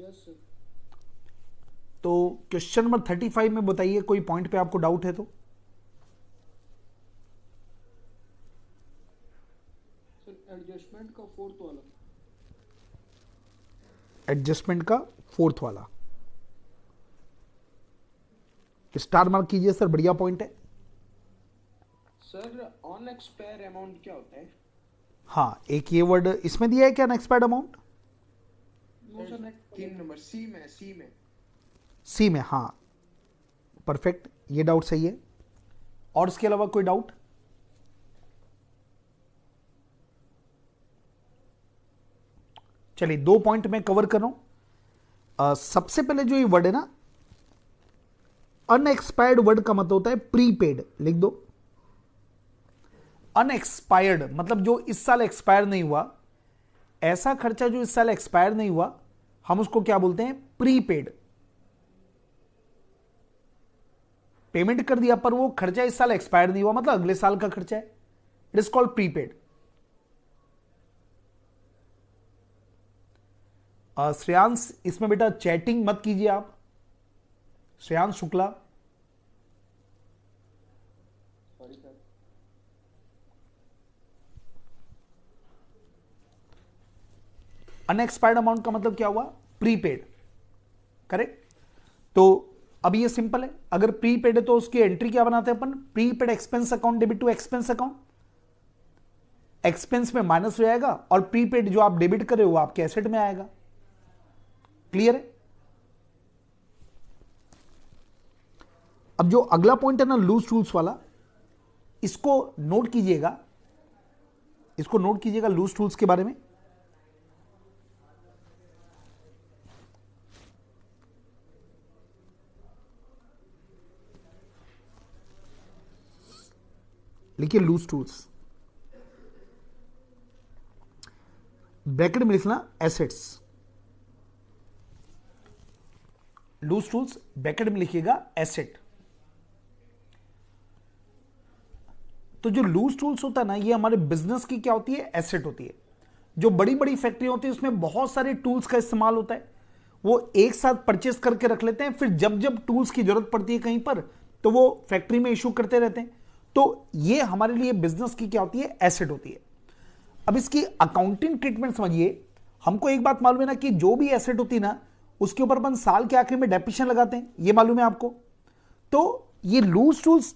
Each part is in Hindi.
Yes sir. तो क्वेश्चन नंबर 35 में बताइए, कोई पॉइंट पे आपको डाउट है तो। सर एडजस्टमेंट का फोर्थ वाला। एडजस्टमेंट का फोर्थ वाला स्टार मार्क कीजिए सर, बढ़िया पॉइंट है। सर ऑन एक्सपायर अमाउंट क्या होता है? हाँ, एक ये वर्ड इसमें दिया है क्या, unexpired amount? No sir, 3 number C में, सी में। सी में, हाँ परफेक्ट, ये डाउट सही है। और इसके अलावा कोई डाउट? चलिए, 2 पॉइंट मैं कवर कर रहा हूं। सबसे पहले जो ये वर्ड है ना, अनएक्सपायर्ड वर्ड का मतलब होता है प्रीपेड, लिख दो। अनएक्सपायर्ड मतलब जो इस साल एक्सपायर नहीं हुआ, ऐसा खर्चा जो इस साल एक्सपायर नहीं हुआ, हम उसको क्या बोलते हैं? प्रीपेड। पेमेंट कर दिया पर वो खर्चा इस साल एक्सपायर नहीं हुआ, मतलब अगले साल का खर्चा है, it is called prepaid. Shreyansh, इसमें बेटा चैटिंग मत कीजिए आप। Shreyansh Shukla, sorry sir. Unexpired amount का मतलब क्या हुआ? Prepaid, correct. तो अब ये सिंपल है, अगर प्रीपेड है तो उसकी एंट्री क्या बनाते हैं अपन? Prepaid expense account debit to expense account. Expense में माइनस हो जाएगा और प्रीपेड जो आप डेबिट कर रहे हो आपके एसेट में आएगा। क्लियर है? अब जो अगला पॉइंट है ना, लूज टूल्स वाला, इसको नोट कीजिएगा, इसको नोट कीजिएगा लूज टूल्स के बारे में। लिखिए लूज टूल्स, ब्रैकेट में लिखना एसेट्स। लूज टूल्स ब्रैकेट में लिखिएगा एसेट। तो जो लूज टूल्स होता है ना, ये हमारे बिजनेस की क्या होती है? एसेट होती है। जो बड़ी बड़ी फैक्ट्री होती है उसमें बहुत सारे टूल्स का इस्तेमाल होता है, वो एक साथ परचेस करके रख लेते हैं, फिर जब जब टूल्स की जरूरत पड़ती है कहीं पर तो वो फैक्ट्री में इशू करते रहते हैं। तो ये हमारे लिए बिजनेस की क्या होती है? एसेट होती है। अब इसकी अकाउंटिंग ट्रीटमेंट समझिए। हमको एक बात मालूम है ना कि जो भी एसेट होती है ना, उसके ऊपर अपन साल के आखिर में डेप्रिसिएशन लगाते हैं, ये मालूम है आपको। तो ये लूज टूल्स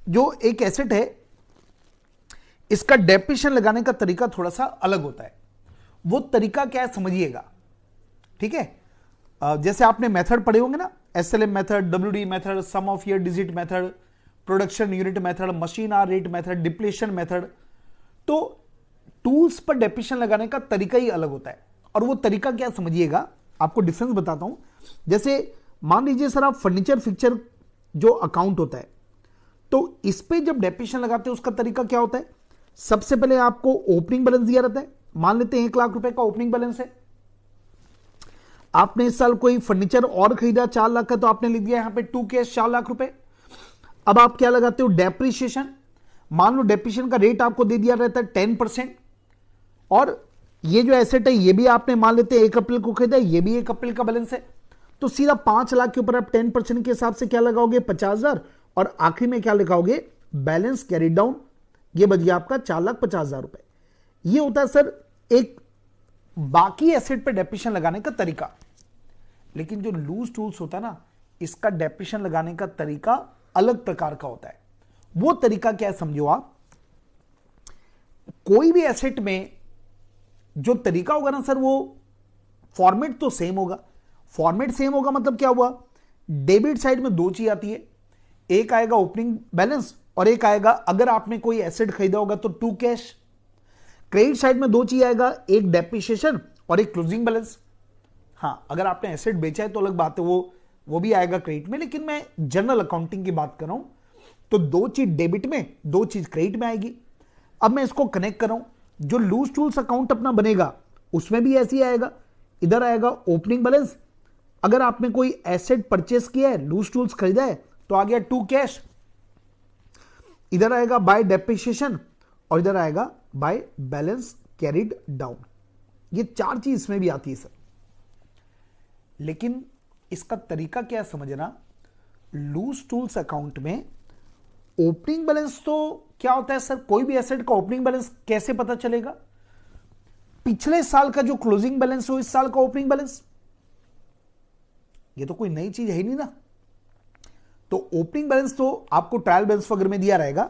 जो एक एसेट है, इसका डेप्रिसिएशन लगाने का तरीका थोड़ा सा अलग होता है। वो तरीका क्या है समझिएगा, ठीक है। जैसे आपने मेथड पढ़े होंगे ना, SLM method, WD method, sum of year digit method, production unit method, machine hour rate method, depletion method. तो टूल्स पर डेप्रिसिएशन लगाने का तरीका ही अलग होता है। और वो तरीका क्या समझिएगा, आपको डिफरेंस बताता हूं। जैसे मान लीजिए सर, आप फर्नीचर फिक्चर जो अकाउंट होता है, तो इस पे जब डेप्रिसिएशन लगाते हैं उसका तरीका क्या होता है? सबसे पहले आपको ओपनिंग बैलेंस दिया रहता है। मान लेते हैं 1 लाख रुपए का ओपनिंग बैलेंस है। आपने इस साल कोई फर्नीचर और खरीदा 4 लाख का, तो आपने लिख दिया यहां पे टू कैश 4 लाख रुपए। अब आप क्या लगाते हो? डेप्रिसिएशन। मान लो डेप्रिसिएशन का रेट आपको दे दिया रहता है 10%। और ये जो एसेट है ये भी आपने मान लेते हैं 1 अप्रैल को खरीदा, ये भी 1 अप्रैल का बैलेंस है। तो सीधा 5 लाख के ऊपर आप 10% के हिसाब से क्या लगाओगे? 50,000। और आखिरी में क्या लिखाओगे? Balance carry down. ये बच गया आपका 4,50,000 रुपए। ये होता है सर एक बाकी एसेट पे डेप्रिसिएशन लगाने का तरीका। लेकिन जो लूज टूल्स होता है ना, इसका डेप्रिसिएशन लगाने का तरीका अलग प्रकार का होता है। वो तरीका क्या है समझो आप। कोई भी एसेट में जो तरीका होगा ना सर, वो फॉर्मेट तो सेम होगा। फॉर्मेट सेम होगा मतलब क्या हुआ? डेबिट साइड में 2 चीज आती है, एक आएगा ओपनिंग बैलेंस और एक आएगा, अगर आपने कोई एसेट खरीदा होगा तो टू कैश। क्रेडिट साइड में 2 चीज आएगा, एक डेप्रिसिएशन और एक क्लोजिंग बैलेंस। हाँ, अगर आपने एसेट बेचा है तो अलग बात है, वो भी आएगा क्रेडिट में, लेकिन मैं जनरल अकाउंटिंग की बात कर रहा हूं। तो 2 चीज डेबिट में, 2 चीज क्रेडिट में आएगी। अब मैं इसको कनेक्ट कर रहा हूं। जो लूज टूल्स अकाउंट अपना बनेगा उसमें भी ऐसे ही आएगा। इधर आएगा ओपनिंग बैलेंस, अगर आपने कोई एसेट परचेस किया है, लूज टूल्स खरीदा है, तो आ गया टू कैश। इधर आएगा बाय डेप्रिसिएशन और इधर आएगा बाय बैलेंस कैरिड डाउन। ये 4 चीज इसमें भी आती है सर। लेकिन इसका तरीका क्या है समझना, लूज टूल्स अकाउंट में ओपनिंग बैलेंस तो क्या होता है सर, कोई भी एसेट का ओपनिंग बैलेंस कैसे पता चलेगा? पिछले साल का जो क्लोजिंग बैलेंस हो इस साल का ओपनिंग बैलेंस, ये तो कोई नई चीज है ही नहीं ना। तो ओपनिंग बैलेंस तो आपको ट्रायल बैलेंस वगैरह में दिया रहेगा।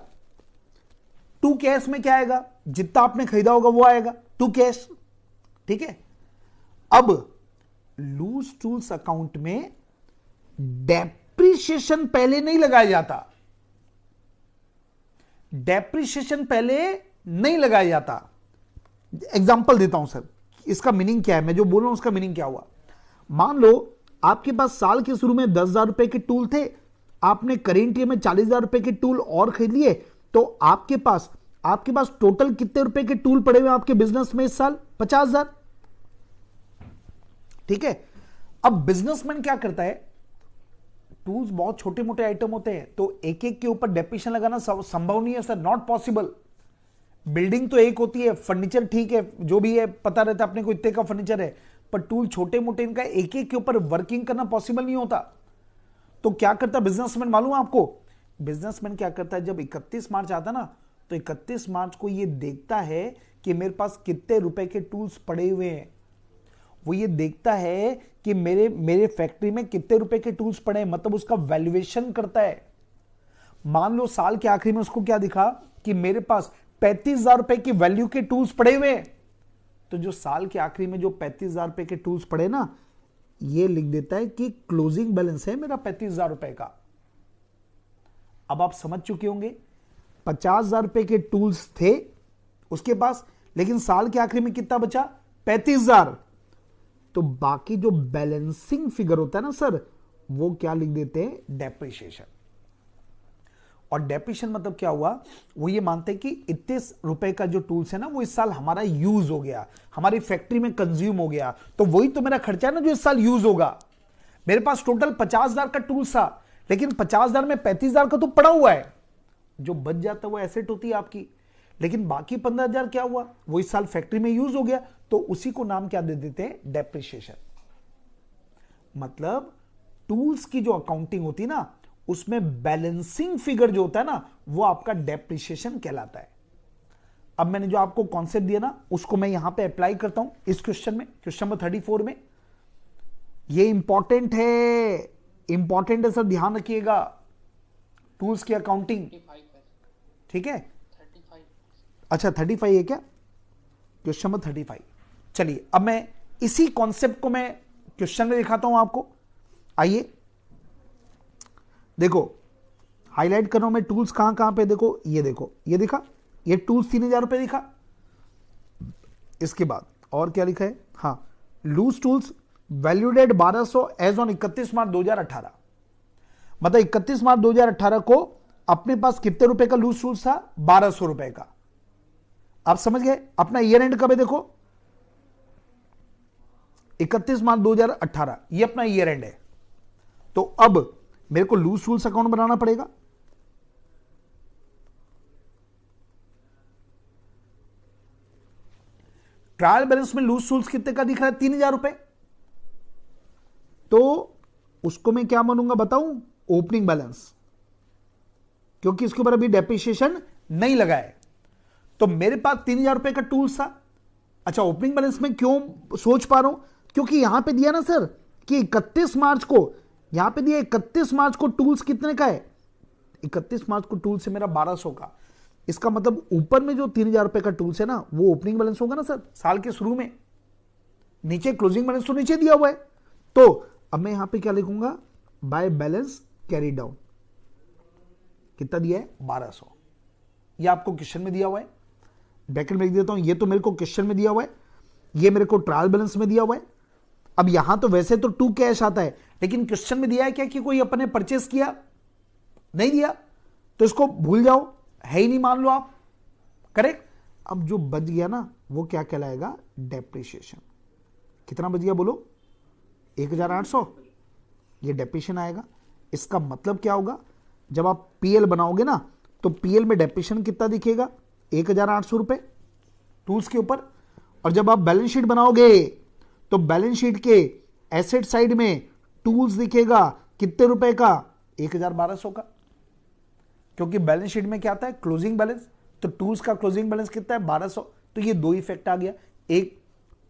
टू कैश में क्या आएगा, जितना आपने खरीदा होगा वो आएगा टू कैश, ठीक है। अब लूज टूल्स अकाउंट में डेप्रिसिएशन पहले नहीं लगाया जाता, डेप्रिसिएशन पहले नहीं लगाया जाता। एग्जांपल देता हूं सर, इसका मीनिंग क्या है, मैं जो बोल रहा हूं उसका मीनिंग क्या हुआ। मान लो आपके पास साल के शुरू में 10,000 रुपए के टूल थे, आपने करेंट ईयर में 40,000 रुपए के टूल और खरीद लिए, तो आपके पास टोटल कितने रुपए के टूल पड़े हुए आपके बिजनेस में इस साल? 50,000, ठीक है। अब बिजनेसमैन क्या करता है, टूल्स बहुत छोटे मोटे आइटम होते हैं, तो एक एक के ऊपर डेप्रिसिएशन लगाना संभव नहीं है सर, नॉट पॉसिबल। बिल्डिंग तो एक होती है, फर्नीचर ठीक है, जो भी है पता रहता है अपने को इतने का फर्नीचर है, पर टूल छोटे मोटे इनका एक एक के ऊपर वर्किंग करना पॉसिबल नहीं होता। तो क्या करता बिजनेसमैन मालूम है आपको? बिजनेसमैन क्या करता है, जब 31 मार्च आता ना, तो 31 मार्च को ये देखता है कि मेरे पास कितने रुपए के टूल्स पड़े हुए हैं। वो ये देखता है कि मेरे फैक्ट्री में कितने रुपए के टूल्स पड़े हैं, मतलब उसका वैल्यूएशन करता है। मान लो साल के आखिरी में उसको क्या दिखा कि मेरे पास 35,000 रुपए की वैल्यू के टूल्स पड़े हुए हैं, तो जो साल के आखिरी में जो 35,000 रुपए के टूल्स पड़े ना, ये लिख देता है कि क्लोजिंग बैलेंस है मेरा 35,000 रुपए का। अब आप समझ चुके होंगे, 50,000 रुपए के टूल्स थे उसके पास, लेकिन साल के आखिरी में कितना बचा? 35,000। तो बाकी जो बैलेंसिंग फिगर होता है ना सर, वो क्या लिख देते हैं? डेप्रिसिएशन। और डेप्रिसिएशन मतलब क्या हुआ, वो ये मानते हैं कि इतने रुपए का जो टूल्स है ना, वो इस साल हमारा यूज हो गया, हमारी फैक्ट्री में कंज्यूम हो गया, तो वही तो मेरा खर्चा है ना जो इस साल यूज होगा। मेरे पास टोटल 50,000 का टूल्स था, लेकिन 50,000 में 35,000 का तो पड़ा हुआ है, जो बच जाता है वो एसेट होती है आपकी, लेकिन बाकी 15,000 क्या हुआ, वो इस साल फैक्ट्री में यूज हो गया, तो उसी को नाम क्या दे देते हैं? डेप्रिसिएशन। मतलब टूल्स की जो अकाउंटिंग होती है ना, उसमें बैलेंसिंग फिगर जो होता है ना, वो आपका डेप्रिसिएशन कहलाता है। अब मैंने जो आपको कॉन्सेप्ट दिया ना, उसको मैं यहां पे अप्लाई करता हूं इस क्वेश्चन में, क्वेश्चन नंबर 34 में। ये इंपॉर्टेंट है सर, ध्यान रखिएगा, टूल्स की अकाउंटिंग, ठीक है। 35। अच्छा 35 है क्या? Question number 35। चलिए अब मैं इसी कॉन्सेप्ट को मैं क्वेश्चन में दिखाता हूं आपको। आइए देखो, हाईलाइट कर रहा हूं मैं टूल्स कहां कहां पे, देखो ये देखो, ये दिखा, ये टूल्स 3,000 रुपए दिखा। इसके बाद और क्या लिखा है, हाँ, loose tools valued at 1200 as on 31 March 2018। मतलब 31 मार्च 2018 को अपने पास कितने रुपए का लूज टूल्स था? 1200 रुपए का। आप समझ गए? अपना ईयर एंड कब है, देखो 31 मार्च 2018, ये अपना ईयर एंड है। तो अब मेरे को लूज टूल्स अकाउंट बनाना पड़ेगा। ट्रायल बैलेंस में लूज टूल्स कितने का दिख रहा है? 3,000 रुपए। तो उसको मैं क्या मानूंगा बताऊं? ओपनिंग बैलेंस, क्योंकि इसके ऊपर अभी डेप्रिसिएशन नहीं लगा है। तो मेरे पास 3,000 रुपए का टूल्स था। अच्छा, ओपनिंग बैलेंस में क्यों सोच पा रहा हूं? क्योंकि यहां पे दिया ना सर कि 31 मार्च को, यहां पे दिया 31 मार्च को टूल्स कितने का है? 31 मार्च को टूल्स है मेरा 1200 का। इसका मतलब ऊपर में जो 3,000 रुपए का टूल्स है ना, वो ओपनिंग बैलेंस होगा ना सर, साल के शुरू में। नीचे क्लोजिंग बैलेंस तो नीचे दिया हुआ है। तो अब मैं यहां पे क्या लिखूंगा? By balance carry down. कितना दिया है? 1200। ये आपको क्वेश्चन में दिया हुआ है, ब्रैकेट में लिख देता हूं, ये तो मेरे को क्वेश्चन में दिया हुआ है, ये मेरे को ट्रायल बैलेंस में दिया हुआ है। अब यहां तो वैसे तो टू कैश आता है, लेकिन क्वेश्चन में दिया है क्या कि कोई अपने परचेस किया? नहीं दिया, तो इसको भूल जाओ, है ही नहीं मान लो आप, करेक्ट। अब जो बच गया ना, वो क्या कहलाएगा? डेप्रिसिएशन। कितना बच गया बोलो? 1,800। ये डेप्रिसिएशन आएगा। इसका मतलब क्या होगा? जब आप पीएल बनाओगे ना, तो पीएल में डेप्रिसिएशन कितना दिखेगा? 1,800 रुपए टूल्स के ऊपर। और जब आप बैलेंस शीट बनाओगे, तो बैलेंस शीट के एसेट साइड में टूल्स दिखेगा कितने रुपए का, 1,1200 का, क्योंकि बैलेंस शीट में क्या आता है, क्लोजिंग बैलेंस, तो टूल्स का क्लोजिंग बैलेंस कितना है, 1200। तो ये दो इफेक्ट आ गया, एक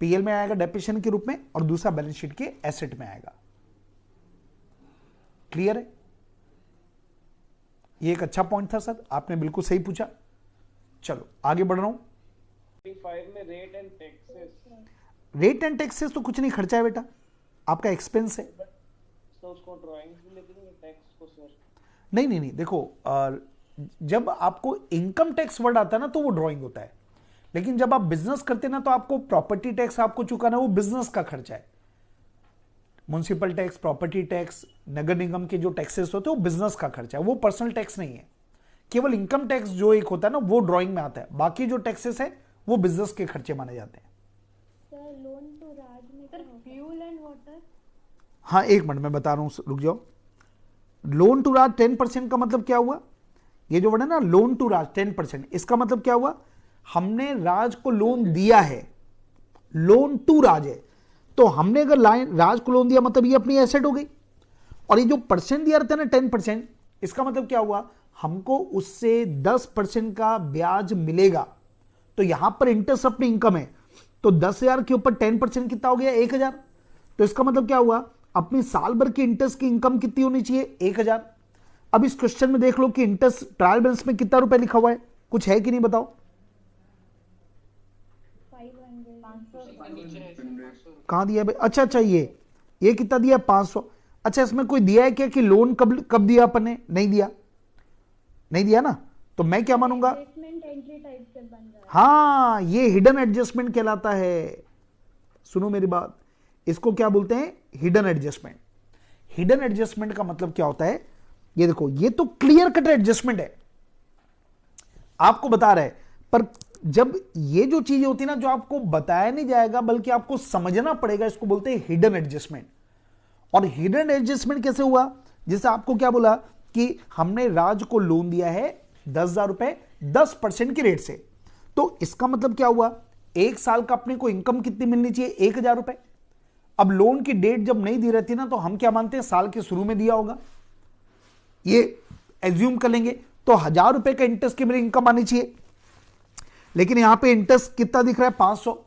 पीएल में आएगा डेप्रिसिएशन के रूप में और दूसरा बैलेंस शीट के एसेट में आएगा। क्लियर है? ये एक अच्छा पॉइंट था सर, आपने बिल्कुल सही पूछा। चलो आगे बढ़ रहा हूं। 5 में rate and taxes, rate and taxes तो कुछ नहीं, खर्चा है बेटा, आपका एक्सपेंस है। तो उसको ड्राइंग्स में लिखेंगे टैक्स को सर? नहीं नहीं नहीं, देखो जब आपको इनकम टैक्स वर्ड आता है ना तो वो ड्राइंग होता है, लेकिन जब आप बिजनेस करते हैं ना तो आपको प्रॉपर्टी टैक्स आपको चुकाना है, वो बिजनेस का खर्चा है। म्युनिसिपल टैक्स, प्रॉपर्टी टैक्स, नगर निगम के जो टैक्सेस होते हैं वो बिजनेस का खर्चा है, वो पर्सनल टैक्स नहीं है। केवल इनकम टैक्स जो एक होता है ना वो ड्राइंग में आता है, बाकी जो टैक्सेस है वो बिजनेस के खर्चे माने जाते हैं। सर लोन टू राज में सर फ्यूल एंड वाटर। हाँ एक मिनट में बता रहा हूं, रुक जाओ। लोन टू राज 10% का मतलब क्या हुआ, ये जो वर्ड है ना लोन टू राज 10%, इसका मतलब क्या हुआ, हमने राज को लोन दिया है, लोन टू राज है, तो हमने अगर राज को लोन दिया मतलब ये अपनी एसेट हो गई। और ये जो परसेंट दिया रहता है ना 10%, इसका मतलब क्या हुआ, हमको उससे 10% का ब्याज मिलेगा। तो यहां पर इंटरेस्ट अपनी इनकम है, तो 10,000 के ऊपर 10% कितना हो गया, 1,000। तो इसका मतलब क्या हुआ, अपनी साल भर की इंटरेस्ट की इनकम कितनी होनी चाहिए, 1,000। अब इस क्वेश्चन में देख लो कि इंटरेस्ट ट्रायल बैलेंस में कितना रुपए लिखा हुआ है, कुछ है कि नहीं बताओ। 500 कहां दिया है भाई, अच्छा अच्छा ये कितना दिया है, 500। अच्छा इसमें कोई दिया है क्या कि लोन कब दिया अपन ने, नहीं दिया, नहीं दिया ना, तो मैं क्या मानूंगा, एडजस्टमेंट एंट्री टाइप से बन रहा है। हाँ ये हिडन एडजस्टमेंट कहलाता है। सुनो मेरी बात, इसको क्या बोलते हैं, हिडन एडजस्टमेंट। हिडन एडजस्टमेंट का मतलब क्या होता है, ये देखो ये तो क्लियर कट एडजस्टमेंट है, आपको बता रहा है, पर जब ये जो चीजें होती है ना जो आपको बताया नहीं जाएगा बल्कि आपको समझना पड़ेगा, इसको बोलते हैं हिडन एडजस्टमेंट। और हिडन एडजस्टमेंट कैसे हुआ, जैसे आपको क्या बोला कि हमने राज को लोन दिया है 10,000 रुपए 10% के रेट से, तो इसका मतलब क्या हुआ, एक साल का अपने को इनकम कितनी मिलनी चाहिए, 1,000 रुपए। अब लोन की डेट जब नहीं दी रहती ना तो हम क्या मानते हैं, साल के शुरू में दिया होगा, ये एज्यूम कर लेंगे, तो 1,000 रुपए का इंटरेस्ट की मेरी इनकम आनी चाहिए। लेकिन यहां पे इंटरेस्ट कितना दिख रहा है, 500,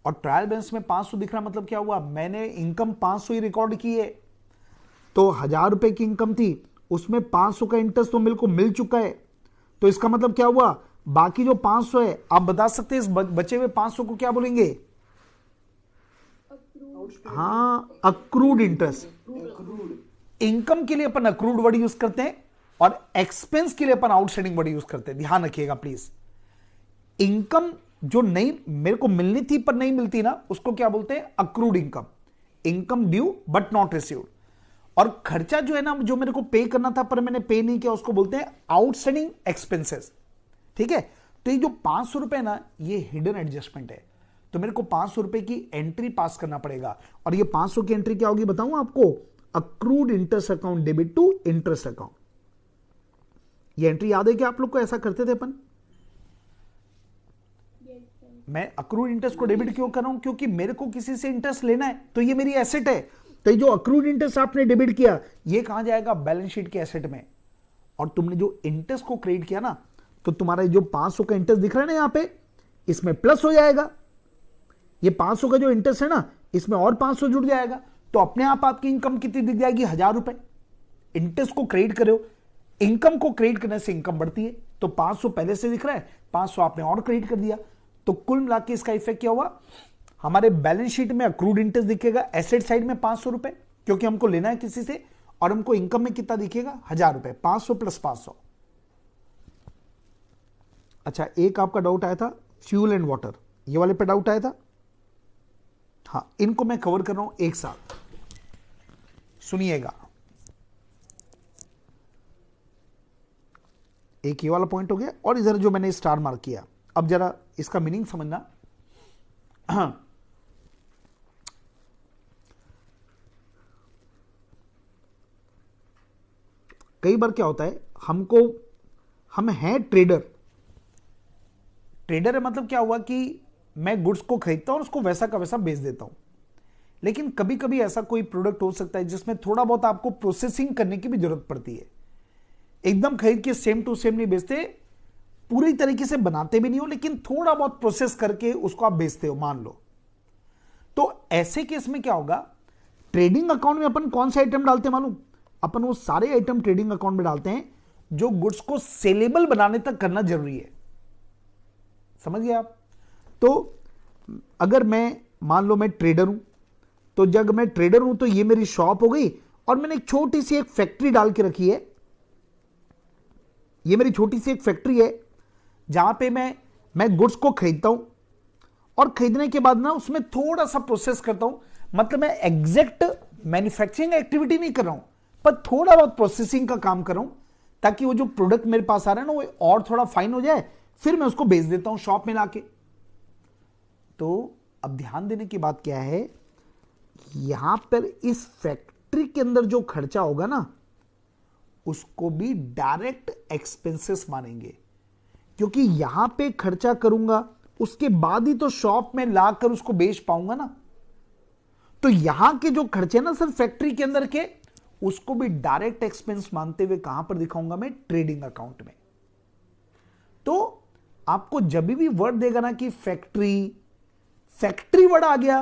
और ट्रायल बैलेंस में 500 दिख रहा है, मतलब क्या हुआ, मैंने इनकम 500 ही रिकॉर्ड की है, तो 1,000 रुपए की इनकम थी, उसमें 500 का इंटरेस्ट तो मेरे को मिल चुका है। तो इसका मतलब क्या हुआ, बाकी जो 500 है, आप बता सकते हैं इस बचे हुए 500 को क्या बोलेंगे, हाँ अक्रूड इंटरेस्ट। इनकम के लिए अपन अक्रूड वर्ड यूज करते हैं और एक्सपेंस के लिए अपन आउटस्टैंडिंग वर्ड यूज करते हैं, ध्यान रखिएगा प्लीज। इनकम जो नहीं मेरे को मिलनी थी पर नहीं मिलती ना, उसको क्या बोलते हैं, accrued income, income due but not received. और खर्चा जो है ना जो मेरे को पे करना था पर मैंने पे नहीं किया, उसको बोलते हैं आउटस्टैंडिंग एक्सपेंसेस। ठीक है, तो ये जो 500 रुपए ना ये हिडन एडजस्टमेंट है, तो मेरे को 500 रुपए की एंट्री पास करना पड़ेगा। और ये 500 की एंट्री क्या होगी बताऊं आपको, accrued interest account debit to interest account. ये एंट्री याद है कि आप लोग को ऐसा करते थे अपन, मैं अक्रूड इंटरेस्ट को डेबिट क्यों कर रहा हूं, क्योंकि मेरे को किसी से इंटरेस्ट लेना है, तो ये मेरी एसेट है, तो ये जो अक्रूड इंटरेस्ट आपने डेबिट किया ये कहां जाएगा, बैलेंस शीट के एसेट में। और तुमने जो इंटरेस्ट को क्रेडिट किया ना, तो तुम्हारा जो 500 का इंटरेस्ट दिख रहा है ना यहां पे, इसमें प्लस हो जाएगा, ये 500 का जो इंटरेस्ट है ना इसमें और 500 जुड़ जाएगा, तो अपने आप आपकी इनकम कितनी दिख जाएगी, 1,000 रुपए। इंटरेस्ट को क्रेडिट कर रहे हो, इनकम को क्रेडिट करने से इनकम बढ़ती है, तो 500 पहले से दिख रहा है, 500 आपने और क्रेडिट कर दिया, तो कुल मिला के इसका इफेक्ट क्या हुआ, हमारे बैलेंस शीट में अक्रूड इंटरेस्ट दिखेगा, एसेट साइड में 500 रुपए क्योंकि हमको लेना है किसी से, और हमको इनकम में कितना दिखेगा, 1,000 रुपए, 500 प्लस 500। अच्छा एक आपका डाउट आया था फ्यूल एंड वाटर, ये वाले पे डाउट आया था, हाँ इनको मैं कवर कर रहा हूं एक साथ, सुनिएगा। एक ये वाला पॉइंट हो गया, और इधर जो मैंने स्टार मार्क किया, अब जरा इसका मीनिंग समझना। कई बार क्या होता है, हम हैं ट्रेडर, ट्रेडर है मतलब क्या हुआ कि मैं गुड्स को खरीदता हूं और उसको वैसा का वैसा बेच देता हूं, लेकिन कभी कभी ऐसा कोई प्रोडक्ट हो सकता है जिसमें थोड़ा बहुत आपको प्रोसेसिंग करने की भी जरूरत पड़ती है। एकदम खरीद के सेम टू सेम नहीं बेचते, पूरी तरीके से बनाते भी नहीं हो, लेकिन थोड़ा बहुत प्रोसेस करके उसको आप बेचते हो, मान लो। तो ऐसे केस में क्या होगा, ट्रेडिंग अकाउंट में अपन कौन से आइटम डालते हैं मालूम? अपन वो सारे आइटम ट्रेडिंग अकाउंट में डालते हैं जो गुड्स को सेलेबल बनाने तक करना जरूरी है। समझ गए आप? तो अगर मैं मान लो मैं ट्रेडर हूं, तो जब मैं ट्रेडर हूं तो ये मेरी शॉप हो गई और मैंने एक छोटी सी एक फैक्ट्री डाल के रखी है। ये मेरी छोटी सी एक फैक्ट्री है जहां पे मैं गुड्स को खरीदता हूं और खरीदने के बाद ना उसमें थोड़ा सा प्रोसेस करता हूं। मतलब मैं एग्जैक्ट मैन्युफैक्चरिंग एक्टिविटी नहीं कर रहा हूं, पर थोड़ा बहुत प्रोसेसिंग का काम कर रहा हूं, ताकि वो जो प्रोडक्ट मेरे पास आ रहा है ना वो और थोड़ा फाइन हो जाए, फिर मैं उसको बेच देता हूं शॉप में लाके। तो अब ध्यान देने की बात क्या है, यहां पर इस फैक्ट्री के अंदर जो खर्चा होगा ना उसको भी डायरेक्ट एक्सपेंसेस मानेंगे, क्योंकि यहां पे खर्चा करूंगा उसके बाद ही तो शॉप में लाकर उसको बेच पाऊंगा ना। तो यहां के जो खर्चे ना सर फैक्ट्री के अंदर के, उसको भी डायरेक्ट एक्सपेंस मानते हुए कहां पर दिखाऊंगा मैं? ट्रेडिंग अकाउंट में। तो आपको जब भी वर्ड देगा ना कि फैक्ट्री वर्ड आ गया,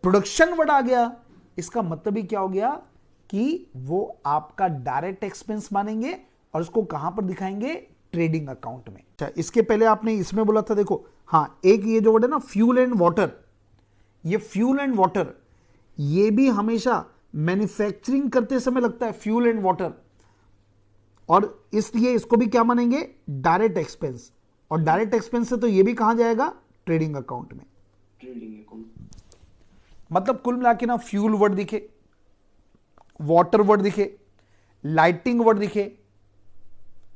प्रोडक्शन वर्ड आ गया, इसका मतलब ही क्या हो गया कि वो आपका डायरेक्ट एक्सपेंस मानेंगे और उसको कहां पर दिखाएंगे? ट्रेडिंग अकाउंट में। अच्छा, इसके पहले आपने इसमें बोला था, देखो हाँ, एक ये जो वर्ड है ना फ्यूल एंड वाटर, ये फ्यूल एंड वाटर ये भी हमेशा मैन्युफैक्चरिंग करते समय लगता है, फ्यूल एंड वाटर, और इसलिए इसको भी क्या मानेंगे? Direct expense. और डायरेक्ट एक्सपेंस से तो ये भी कहां जाएगा? ट्रेडिंग अकाउंट में। ट्रेडिंग अकाउंट मतलब कुल मिला के ना फ्यूल वर्ड दिखे, वाटर वर्ड दिखे, लाइटिंग वर्ड दिखे,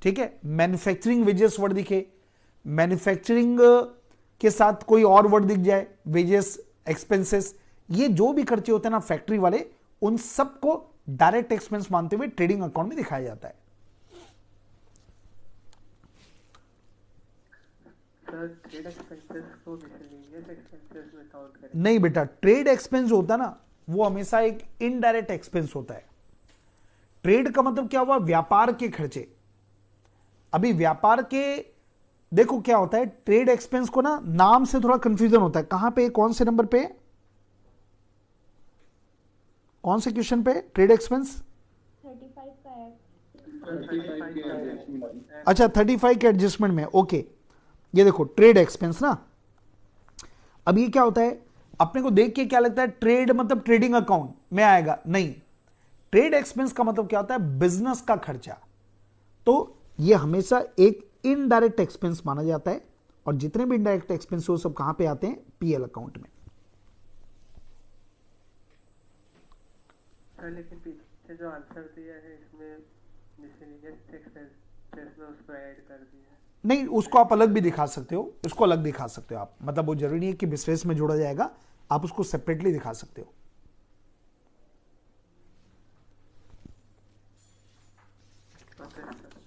ठीक है, मैन्युफैक्चरिंग वेजेस वर्ड दिखे, मैन्युफैक्चरिंग के साथ कोई और वर्ड दिख जाए, वेजेस, एक्सपेंसेस, ये जो भी खर्चे होते हैं ना फैक्ट्री वाले, उन सबको डायरेक्ट एक्सपेंस मानते हुए ट्रेडिंग अकाउंट में दिखाया जाता है। ट्रेड एक्सपेंसेस को मिसलेनियस एक्सपेंसेस में काउंट करें? नहीं बेटा, ट्रेड एक्सपेंस होता है ना वो हमेशा एक इनडायरेक्ट एक्सपेंस होता है। ट्रेड का मतलब क्या हुआ? व्यापार के खर्चे। अभी व्यापार के देखो क्या होता है, ट्रेड एक्सपेंस को ना नाम से थोड़ा कंफ्यूजन होता है। कहां पे, कौन से नंबर पे, कौन से क्वेश्चन पे ट्रेड एक्सपेंस? 35 का है। अच्छा 35 के एडजस्टमेंट में, ओके। ये देखो ट्रेड एक्सपेंस ना, अब ये क्या होता है, अपने को देख के क्या लगता है ट्रेड मतलब ट्रेडिंग अकाउंट में आएगा, नहीं। ट्रेड एक्सपेंस का मतलब क्या होता है? बिजनेस का खर्चा। तो ये हमेशा एक इनडायरेक्ट एक्सपेंस माना जाता है, और जितने भी इनडायरेक्ट एक्सपेंस वो सब कहां पे आते हैं? पीएल अकाउंट में। लेकिन पीछे जो आंसर दिया है इसमें मिसलेनियस एक्सपेंसेस में उसको ऐड कर दिया है। नहीं, उसको आप अलग भी दिखा सकते हो, उसको अलग दिखा सकते हो आप, मतलब वो जरूरी नहीं है कि बिजनेस में जोड़ा जाएगा, आप उसको सेपरेटली दिखा सकते हो।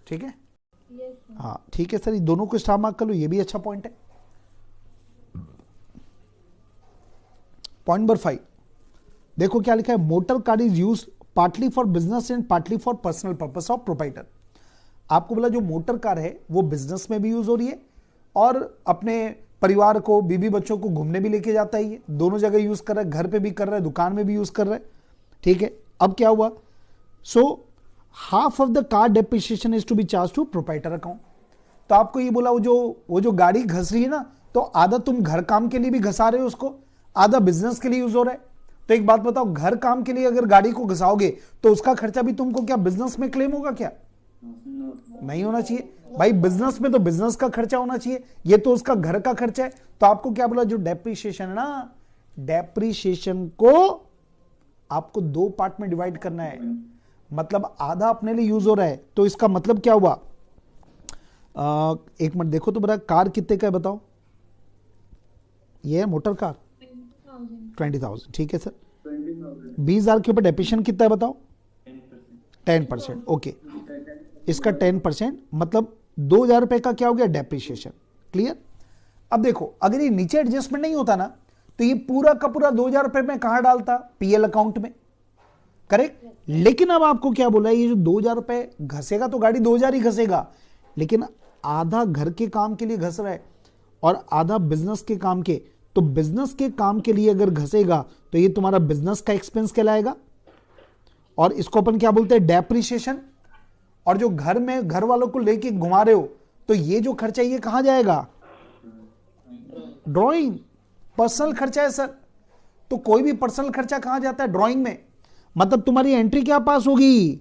ठीक है, यस हाँ ठीक है सर, ये दोनों को स्टार मार्क कर लो, ये भी अच्छा पॉइंट है। पॉइंट नंबर 5 देखो क्या लिखा है, motor car is use partly for business and partly for personal purpose of proprietor. आपको बोला जो मोटर कार है वो बिजनेस में भी यूज हो रही है और अपने परिवार को, बीबी बच्चों को घूमने भी लेके जाता है, ये दोनों जगह यूज कर रहा है, घर पे भी कर रहा है, दुकान में भी यूज कर रहा है। ठीक है, अब क्या हुआ, so half of the car depreciation is to be charge to proprietor account. तो आपको ये बोला वो जो गाड़ी घस रही है ना, तो आधा तुम घर काम के लिए भी घसा रहे हो उसको, आधा बिजनेस के लिए यूज हो रहा है। तो एक बात बताओ, घर काम के लिए अगर गाड़ी को घसाओगे तो उसका खर्चा भी तुमको क्या बिजनेस में क्लेम होगा क्या? नहीं होना चाहिए भाई, बिजनेस में तो बिजनेस का खर्चा होना चाहिए, ये तो उसका घर का खर्चा है। तो आपको क्या बोला, जो डेप्रिसिएशन है ना, डेप्रिसिएशन को आपको 2 पार्ट में डिवाइड करना है, मतलब आधा अपने लिए यूज हो रहा है। तो इसका मतलब क्या हुआ, एक मिनट देखो तो बड़ा, कार कितने का है बताओ, ये है मोटर कार 20,000, ठीक है सर। 20,000 के ऊपर डेप्रिसिएशन कितना है बताओ? 10%, ओके। इसका 10% मतलब 2,000 रुपए का क्या हो गया डेप्रिसिएशन, क्लियर। अब देखो अगर ये नीचे एडजस्टमेंट नहीं होता ना, तो ये पूरा का पूरा 2,000 रुपए में कहां डालता? पीएल अकाउंट में, करेक्ट। लेकिन अब आपको क्या बोला, ये जो 2,000 रुपए घसेगा तो गाड़ी 2,000 ही घसेगा, लेकिन आधा घर के काम के लिए घस रहा है और आधा बिजनेस के काम के, तो बिजनेस के काम के लिए अगर घसेगा तो ये तुम्हारा बिजनेस का एक्सपेंस कहलाएगा और इसको अपन क्या बोलते हैं? डेप्रिसिएशन। और जो घर में घर वालों को लेके घुमा रहे हो तो ये जो खर्चा ये कहां जाएगा? ड्राइंग। पर्सनल खर्चा है सर, तो कोई भी पर्सनल खर्चा कहां जाता है? ड्राइंग में। मतलब तुम्हारी एंट्री क्या पास होगी?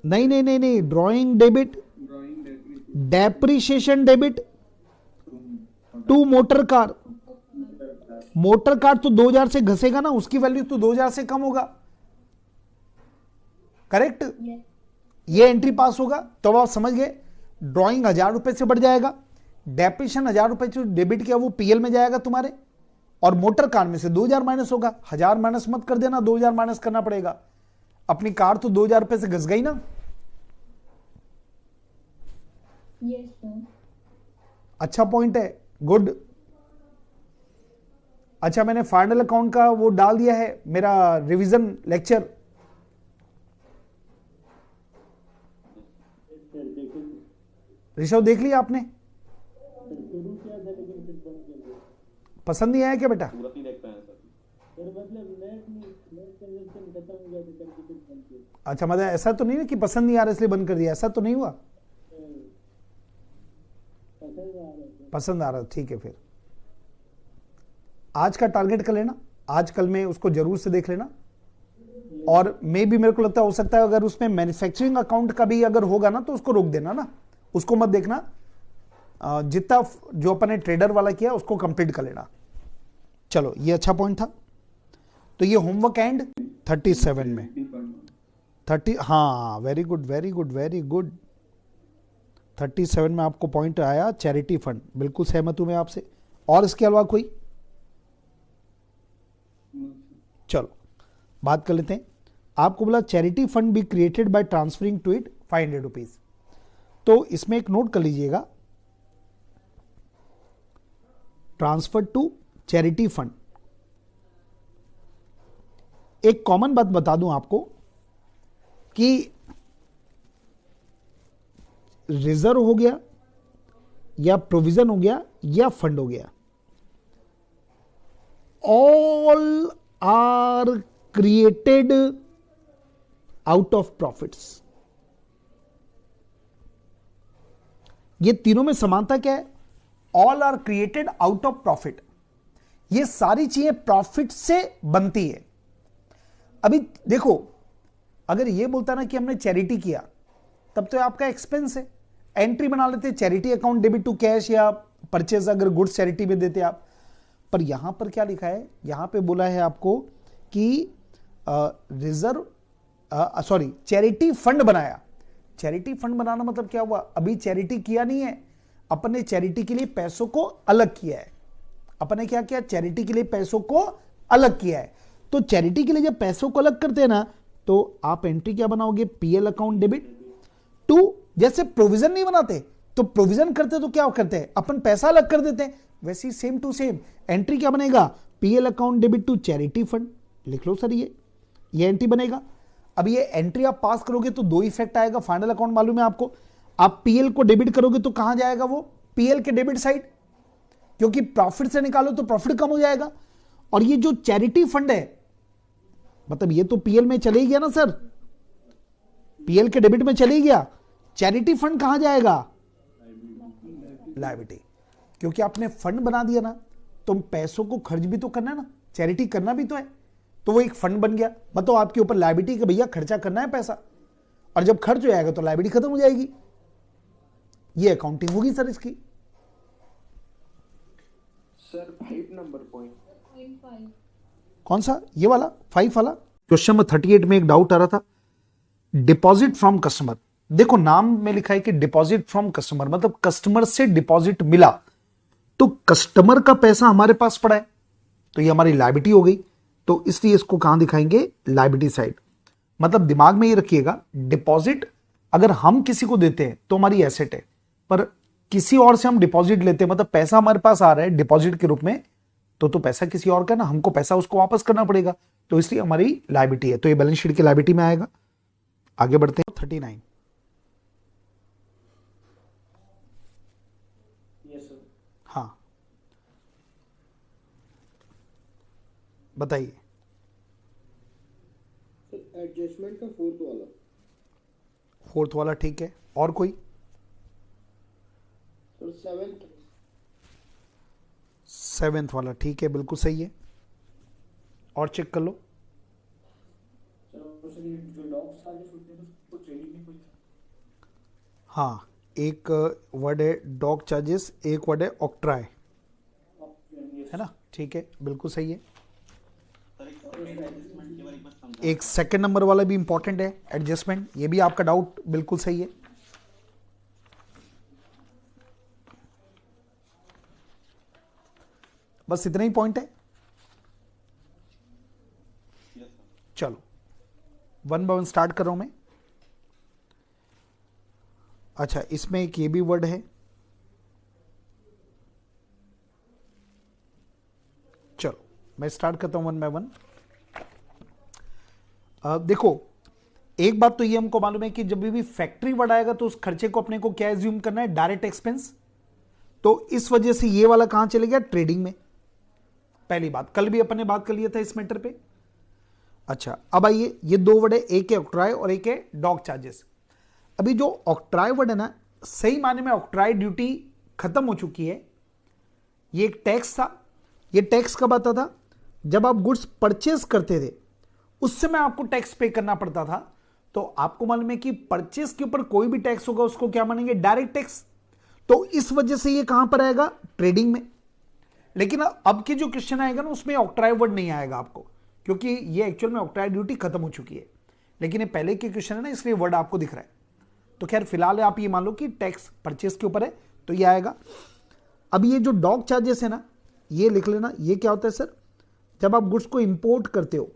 नहीं नहीं नहीं नहीं, drawing debit, depreciation debit to motor car. Motor car तो 2,000 से घसेगा ना, उसकी वैल्यू तो 2,000 से कम होगा, करेक्ट। ये एंट्री पास होगा। तो अब आप समझ गए, ड्राइंग 1,000 रुपए से बढ़ जाएगा, डेप्रिसिएशन 1,000 रुपए जो डेबिट किया वो पीएल में जाएगा तुम्हारे, और मोटर कार में से 2,000 माइनस होगा। 1,000 माइनस मत कर देना, 2,000 माइनस करना पड़ेगा। अपनी कार तो 2,000 रुपए से घस गई ना। Yes sir. अच्छा पॉइंट है, गुड। अच्छा, मैंने फाइनल अकाउंट का वो डाल दिया है, मेरा रिवीजन लेक्चर। ऋषभ देख लिया आपने? पसंद नहीं आया क्या बेटा? अच्छा, मतलब ऐसा तो नहीं ना कि पसंद नहीं आ रहा इसलिए बंद कर दिया, ऐसा तो नहीं हुआ? पसंद आ रहा, ठीक है। फिर आज का टारगेट कर लेना, आज कल में उसको जरूर से देख लेना। और मे भी मेरे को लगता है हो सकता है अगर उसमें मैन्युफैक्चरिंग अकाउंट का भी अगर होगा ना तो उसको रोक देना ना, उसको मत देखना। जितना जो अपन ने ट्रेडर वाला किया उसको कंप्लीट कर लेना। चलो, ये अच्छा पॉइंट था। तो ये होमवर्क एंड 37 में 30, हाँ, very good very good very good. 37 में आपको पॉइंट आया चैरिटी फंड, बिल्कुल सहमत हूं मैं आपसे। और इसके अलावा कोई? चलो बात कर लेते हैं। आपको बोला charity fund be created by transferring to it 500 rupees. तो इसमें एक नोट कर लीजिएगा, ट्रांसफर टू चैरिटी फंड। एक कॉमन बात बता दूं आपको कि रिजर्व हो गया या प्रोविजन हो गया या फंड हो गया, all are created out of profits. ये तीनों में समानता क्या है? All are created out of profit. ये सारी चीजें प्रॉफिट से बनती है। अभी देखो, अगर ये बोलता ना कि हमने चैरिटी किया, तब तो आपका एक्सपेंस है, एंट्री बना लेते charity account debit to cash, या परचेज अगर गुड्स चैरिटी में देते आप। पर यहां पर क्या लिखा है? यहां पे बोला है आपको कि रिजर्व सॉरी चैरिटी फंड बनाया। चैरिटी फंड बनाना मतलब क्या हुआ? अभी चैरिटी किया नहीं है, अपने चैरिटी के लिए पैसों को अलग किया है। अपने क्या किया? चैरिटी के लिए पैसों को अलग किया है। तो चैरिटी के लिए जब पैसों को अलग करते हैं ना, तो आप एंट्री क्या बनाओगे? PL account debit to. जैसे प्रोविजन नहीं बनाते, तो प्रोविजन करते तो क्या करते हैं? अपन पैसा अलग कर देते हैं। वैसे ही सेम टू सेम एंट्री क्या बनेगा? PL account debit to charity fund. लिख लो सर, ये एंट्री बनेगा। अब ये एंट्री आप पास करोगे तो दो इफेक्ट आएगा। फाइनल अकाउंट मालूम है आपको, आप पीएल को डेबिट करोगे तो कहां जाएगा? वो पीएल के डेबिट साइड, क्योंकि प्रॉफिट से निकालो तो प्रॉफिट कम हो जाएगा। और ये जो चैरिटी फंड है, मतलब ये तो पीएल में चले गया ना सर, पीएल के डेबिट में चले गया। चैरिटी फंड कहां जाएगा? लायबिलिटी। क्योंकि आपने फंड बना दिया ना, तुम पैसों को खर्च भी तो करना है ना, चैरिटी करना भी तो है, तो वो एक फंड बन गया। मतलब आपके ऊपर लायबिलिटी का भैया खर्चा करना है पैसा, और जब खर्च हो जाएगा तो लायबिलिटी खत्म हो जाएगी। ये अकाउंटिंग होगी सर इसकी। Sir 5 number point. कौन सा? ये वाला 5 वाला। क्वेश्चन नंबर 38 में एक डाउट आ रहा था, डिपॉजिट फ्रॉम कस्टमर। देखो नाम में लिखा है कि डिपॉजिट फ्रॉम कस्टमर, मतलब कस्टमर से डिपॉजिट मिला, तो कस्टमर का पैसा हमारे पास पड़ा है, तो ये हमारी लायबिलिटी हो गई। तो इसलिए इसको कहां दिखाएंगे? Liability side. मतलब दिमाग में ये रखिएगा, डिपॉजिट अगर हम किसी को देते हैं तो हमारी एसेट है, पर किसी और से हम डिपॉजिट लेते हैं, मतलब पैसा हमारे पास आ रहा है डिपॉजिट के रूप में, तो पैसा किसी और का ना, हमको पैसा उसको वापस करना पड़ेगा, तो इसलिए हमारी लायबिलिटी है, तो ये बैलेंस शीट की लायबिलिटी में आएगा। आगे बढ़ते हैं 39। हाँ बताइए। एडजस्टमेंट का फोर्थ वाला ठीक है, और कोई? सर सेवेंथ वाला ठीक है, बिल्कुल सही है, और चेक कर लो। हाँ, एक वर्ड है डॉग चार्जेस, एक वर्ड है ऑक्ट्राई, है ना, ठीक है, बिल्कुल सही है। एक सेकंड नंबर वाला भी इंपॉर्टेंट है, एडजस्टमेंट, ये भी आपका डाउट बिल्कुल सही है। बस इतना ही पॉइंट है। चलो वन बाय वन स्टार्ट कर रहा हूं मैं। अच्छा, इसमें एक ये भी वर्ड है, चलो मैं स्टार्ट करता हूं वन बाय वन। देखो, एक बात तो ये हमको मालूम है कि जब भी फैक्ट्री वर्ड आएगा तो उस खर्चे को अपने को क्या एज्यूम करना है, डायरेक्ट एक्सपेंस। तो इस वजह से ये वाला कहां चले गया, ट्रेडिंग में। पहली बात, कल भी अपन ने बात कर लिया था इस मैटर पे। अच्छा, अब आइए, ये दो वर्ड है, एक है ऑक्ट्राई और एक है डॉग चार्जेस। अभी जो ऑक्ट्राई वर्ड है ना, सही माने में ऑक्ट्राई ड्यूटी खत्म हो चुकी है। ये एक टैक्स था। ये टैक्स कब आता था, जब आप गुड्स परचेज करते थे, उस समय आपको टैक्स पे करना पड़ता था। तो आपको मालूम है कि परचेज के ऊपर कोई भी टैक्स होगा उसको क्या मानेंगे, डायरेक्ट टैक्स। तो इस वजह से ये कहां पर आएगा, ट्रेडिंग में। लेकिन अब के जो क्वेश्चन आएगा ना, उसमें ऑक्ट्राई वर्ड नहीं आएगा आपको, क्योंकि ये एक्चुअल में ऑक्ट्राई ड्यूटी खत्म हो चुकी है। लेकिन ये पहले के क्वेश्चन है ना, इसलिए वर्ड आपको दिख रहा है। तो खैर फिलहाल आप ये मान लो कि टैक्स परचेज के ऊपर है, तो ये आएगा। अब ये जो डॉग चार्जेस है ना, ये लिख लेना। ये क्या होता है सर, जब आप गुड्स को इंपोर्ट करते हो,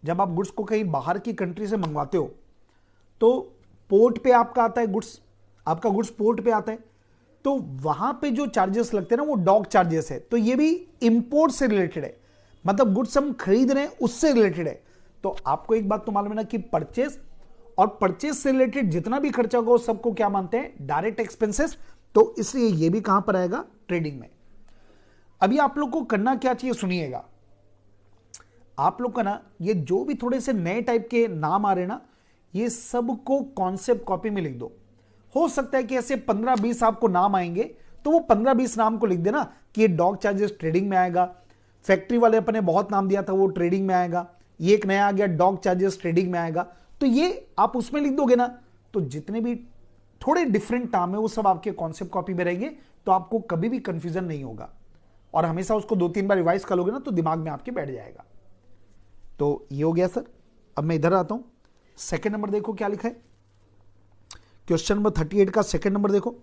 जब आप गुड्स को कहीं बाहर की कंट्री से मंगवाते हो, तो पोर्ट पे आपका आता है गुड्स, आपका गुड्स पोर्ट पे आता है, तो वहां पे जो चार्जेस लगते हैं ना, वो डॉग चार्जेस है। तो ये भी इंपोर्ट से रिलेटेड है, मतलब गुड्स हम खरीद रहे हैं उससे रिलेटेड है। तो आपको एक बात तो मालूम है ना कि परचेस और परचेस से रिलेटेड जितना भी खर्चा होगा, सबको क्या मानते हैं, डायरेक्ट एक्सपेंसेस। तो इसलिए ये भी कहां पर आएगा, ट्रेडिंग में। अभी आप लोग को करना क्या चाहिए, सुनिएगा। आप लोग का ना, ये जो भी थोड़े से नए टाइप के नाम आ रहे हैं ना, ये सबको कॉन्सेप्ट कॉपी में लिख दो। हो सकता है कि ऐसे 15-20 आपको नाम आएंगे, तो वो 15-20 नाम को लिख देना कि ये डॉग चार्जेस ट्रेडिंग में आएगा। फैक्ट्री वाले अपने बहुत नाम दिया था, वो ट्रेडिंग में आएगा। ये एक नया आ गया, डॉग चार्जेस ट्रेडिंग में आएगा। तो ये आप उसमें लिख दोगे ना, तो जितने भी थोड़े डिफरेंट नाम है वो सब आपके कॉन्सेप्ट कॉपी में रहेंगे, तो आपको कभी भी कंफ्यूजन नहीं होगा। और हमेशा उसको 2-3 बार रिवाइज कर लोगे ना, तो दिमाग में आपके बैठ जाएगा। तो ये हो गया सर। अब मैं इधर आता हूं, सेकंड नंबर देखो क्या लिखा है, क्वेश्चन नंबर 38 का सेकंड नंबर देखो।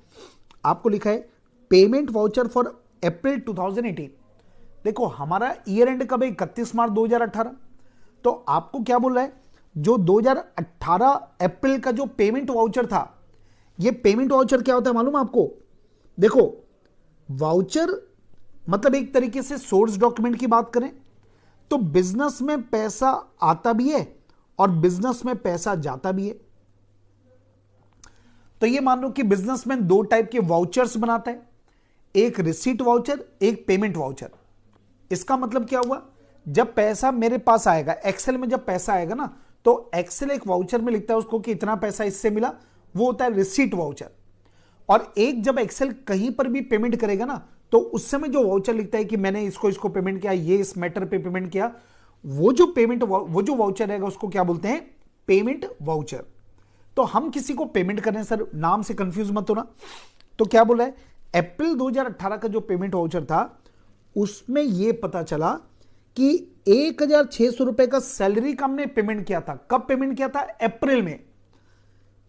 आपको लिखा है पेमेंट वाउचर फॉर अप्रैल 2018। देखो हमारा ईयर एंड कब है, 31 मार्च 2018। तो आपको क्या बोल रहा है, जो 2018 अप्रैल का जो पेमेंट वाउचर था, ये पेमेंट वाउचर क्या होता है मालूम आपको? देखो, वाउचर मतलब एक तरीके से सोर्स डॉक्यूमेंट की बात करें तो बिजनेस में पैसा आता भी है और बिजनेस में पैसा जाता भी है। तो ये मान लो कि बिजनेसमैन दो टाइप के वाउचर्स बनाता है, एक रिसीट वाउचर, एक पेमेंट वाउचर। इसका मतलब क्या हुआ, जब पैसा मेरे पास आएगा, एक्सेल में जब पैसा आएगा ना, तो एक्सेल एक वाउचर में लिखता है उसको कि इतना पैसा इससे मिला, वो होता है रिसीट वाउचर। और एक जब एक्सेल कहीं पर भी पेमेंट करेगा ना, तो उस समय जो वाउचर लिखता है कि मैंने इसको पेमेंट किया, ये इस मैटर पे पेमेंट किया, वो जो वाउचर रहेगा उसको क्या बोलते हैं, पेमेंट वाउचर। तो हम किसी को पेमेंट कर रहे हैं सर, नाम से कंफ्यूज मत होना। तो क्या बोला है, अप्रैल 2018 का जो पेमेंट वाउचर था, उसमें यह पता चला कि 1,600 रुपए का सैलरी का हमने पेमेंट किया था। कब पेमेंट किया था, अप्रैल में।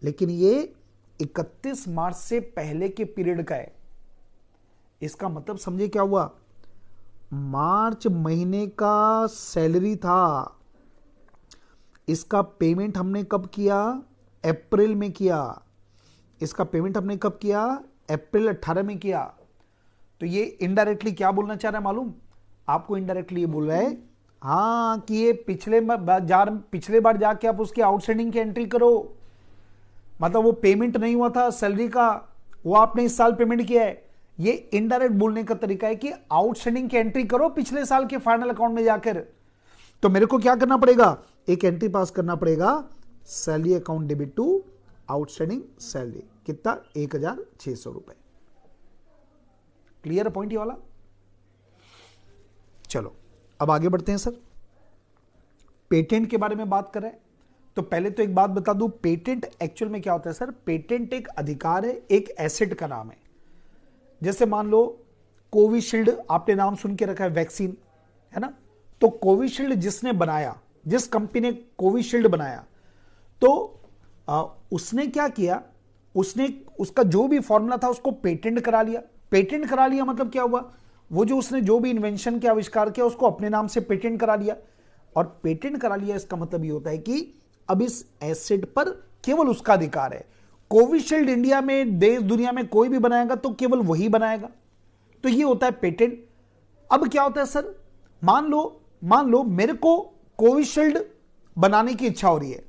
लेकिन ये 31 मार्च से पहले के पीरियड का है। इसका मतलब समझे क्या हुआ, मार्च महीने का सैलरी था, इसका पेमेंट हमने कब किया, अप्रैल में किया। इसका पेमेंट हमने कब किया? अप्रैल 18 में किया। तो ये इनडायरेक्टली क्या बोलना चाह रहा है मालूम? आपको इनडायरेक्टली ये बोल रहा है हाँ कि ये पिछले बार जाके आप उसकी आउटस्टैंडिंग की एंट्री करो, मतलब वो पेमेंट नहीं हुआ था सैलरी का, वो आपने इस साल पेमेंट किया है। ये इनडायरेक्ट बोलने का तरीका है कि आउटस्टैंडिंग की एंट्री करो पिछले साल के फाइनल अकाउंट में जाकर। तो मेरे को क्या करना पड़ेगा? एक एंट्री पास करना पड़ेगा, salary account debit to outstanding salary, कितना? 1,600 रुपए। क्लियर पॉइंट ये वाला? चलो अब आगे बढ़ते हैं सर। पेटेंट के बारे में बात कर रहे हैं, तो पहले तो एक बात बता दूं, पेटेंट एक्चुअल में क्या होता है सर? पेटेंट एक अधिकार है, एक एसेट का नाम है। जैसे मान लो कोविशील्ड आपने नाम सुन के रखा है, वैक्सीन है ना, तो कोविशील्ड जिसने बनाया, जिस कंपनी ने कोविशील्ड बनाया, तो उसने क्या किया? उसने उसका जो भी फॉर्मूला था उसको पेटेंट करा लिया। पेटेंट करा लिया मतलब क्या हुआ? वो जो उसने जो भी इन्वेंशन के आविष्कार किया उसको अपने नाम से पेटेंट करा लिया। और पेटेंट करा लिया इसका मतलब ये होता है कि अब इस एसेट पर केवल उसका अधिकार है। कोविशील्ड इंडिया में, देश दुनिया में कोई भी बनाएगा तो केवल वही बनाएगा। तो ये होता है पेटेंट। अब क्या होता है सर? मान लो मेरे को कोविशील्ड बनाने की इच्छा हो रही है,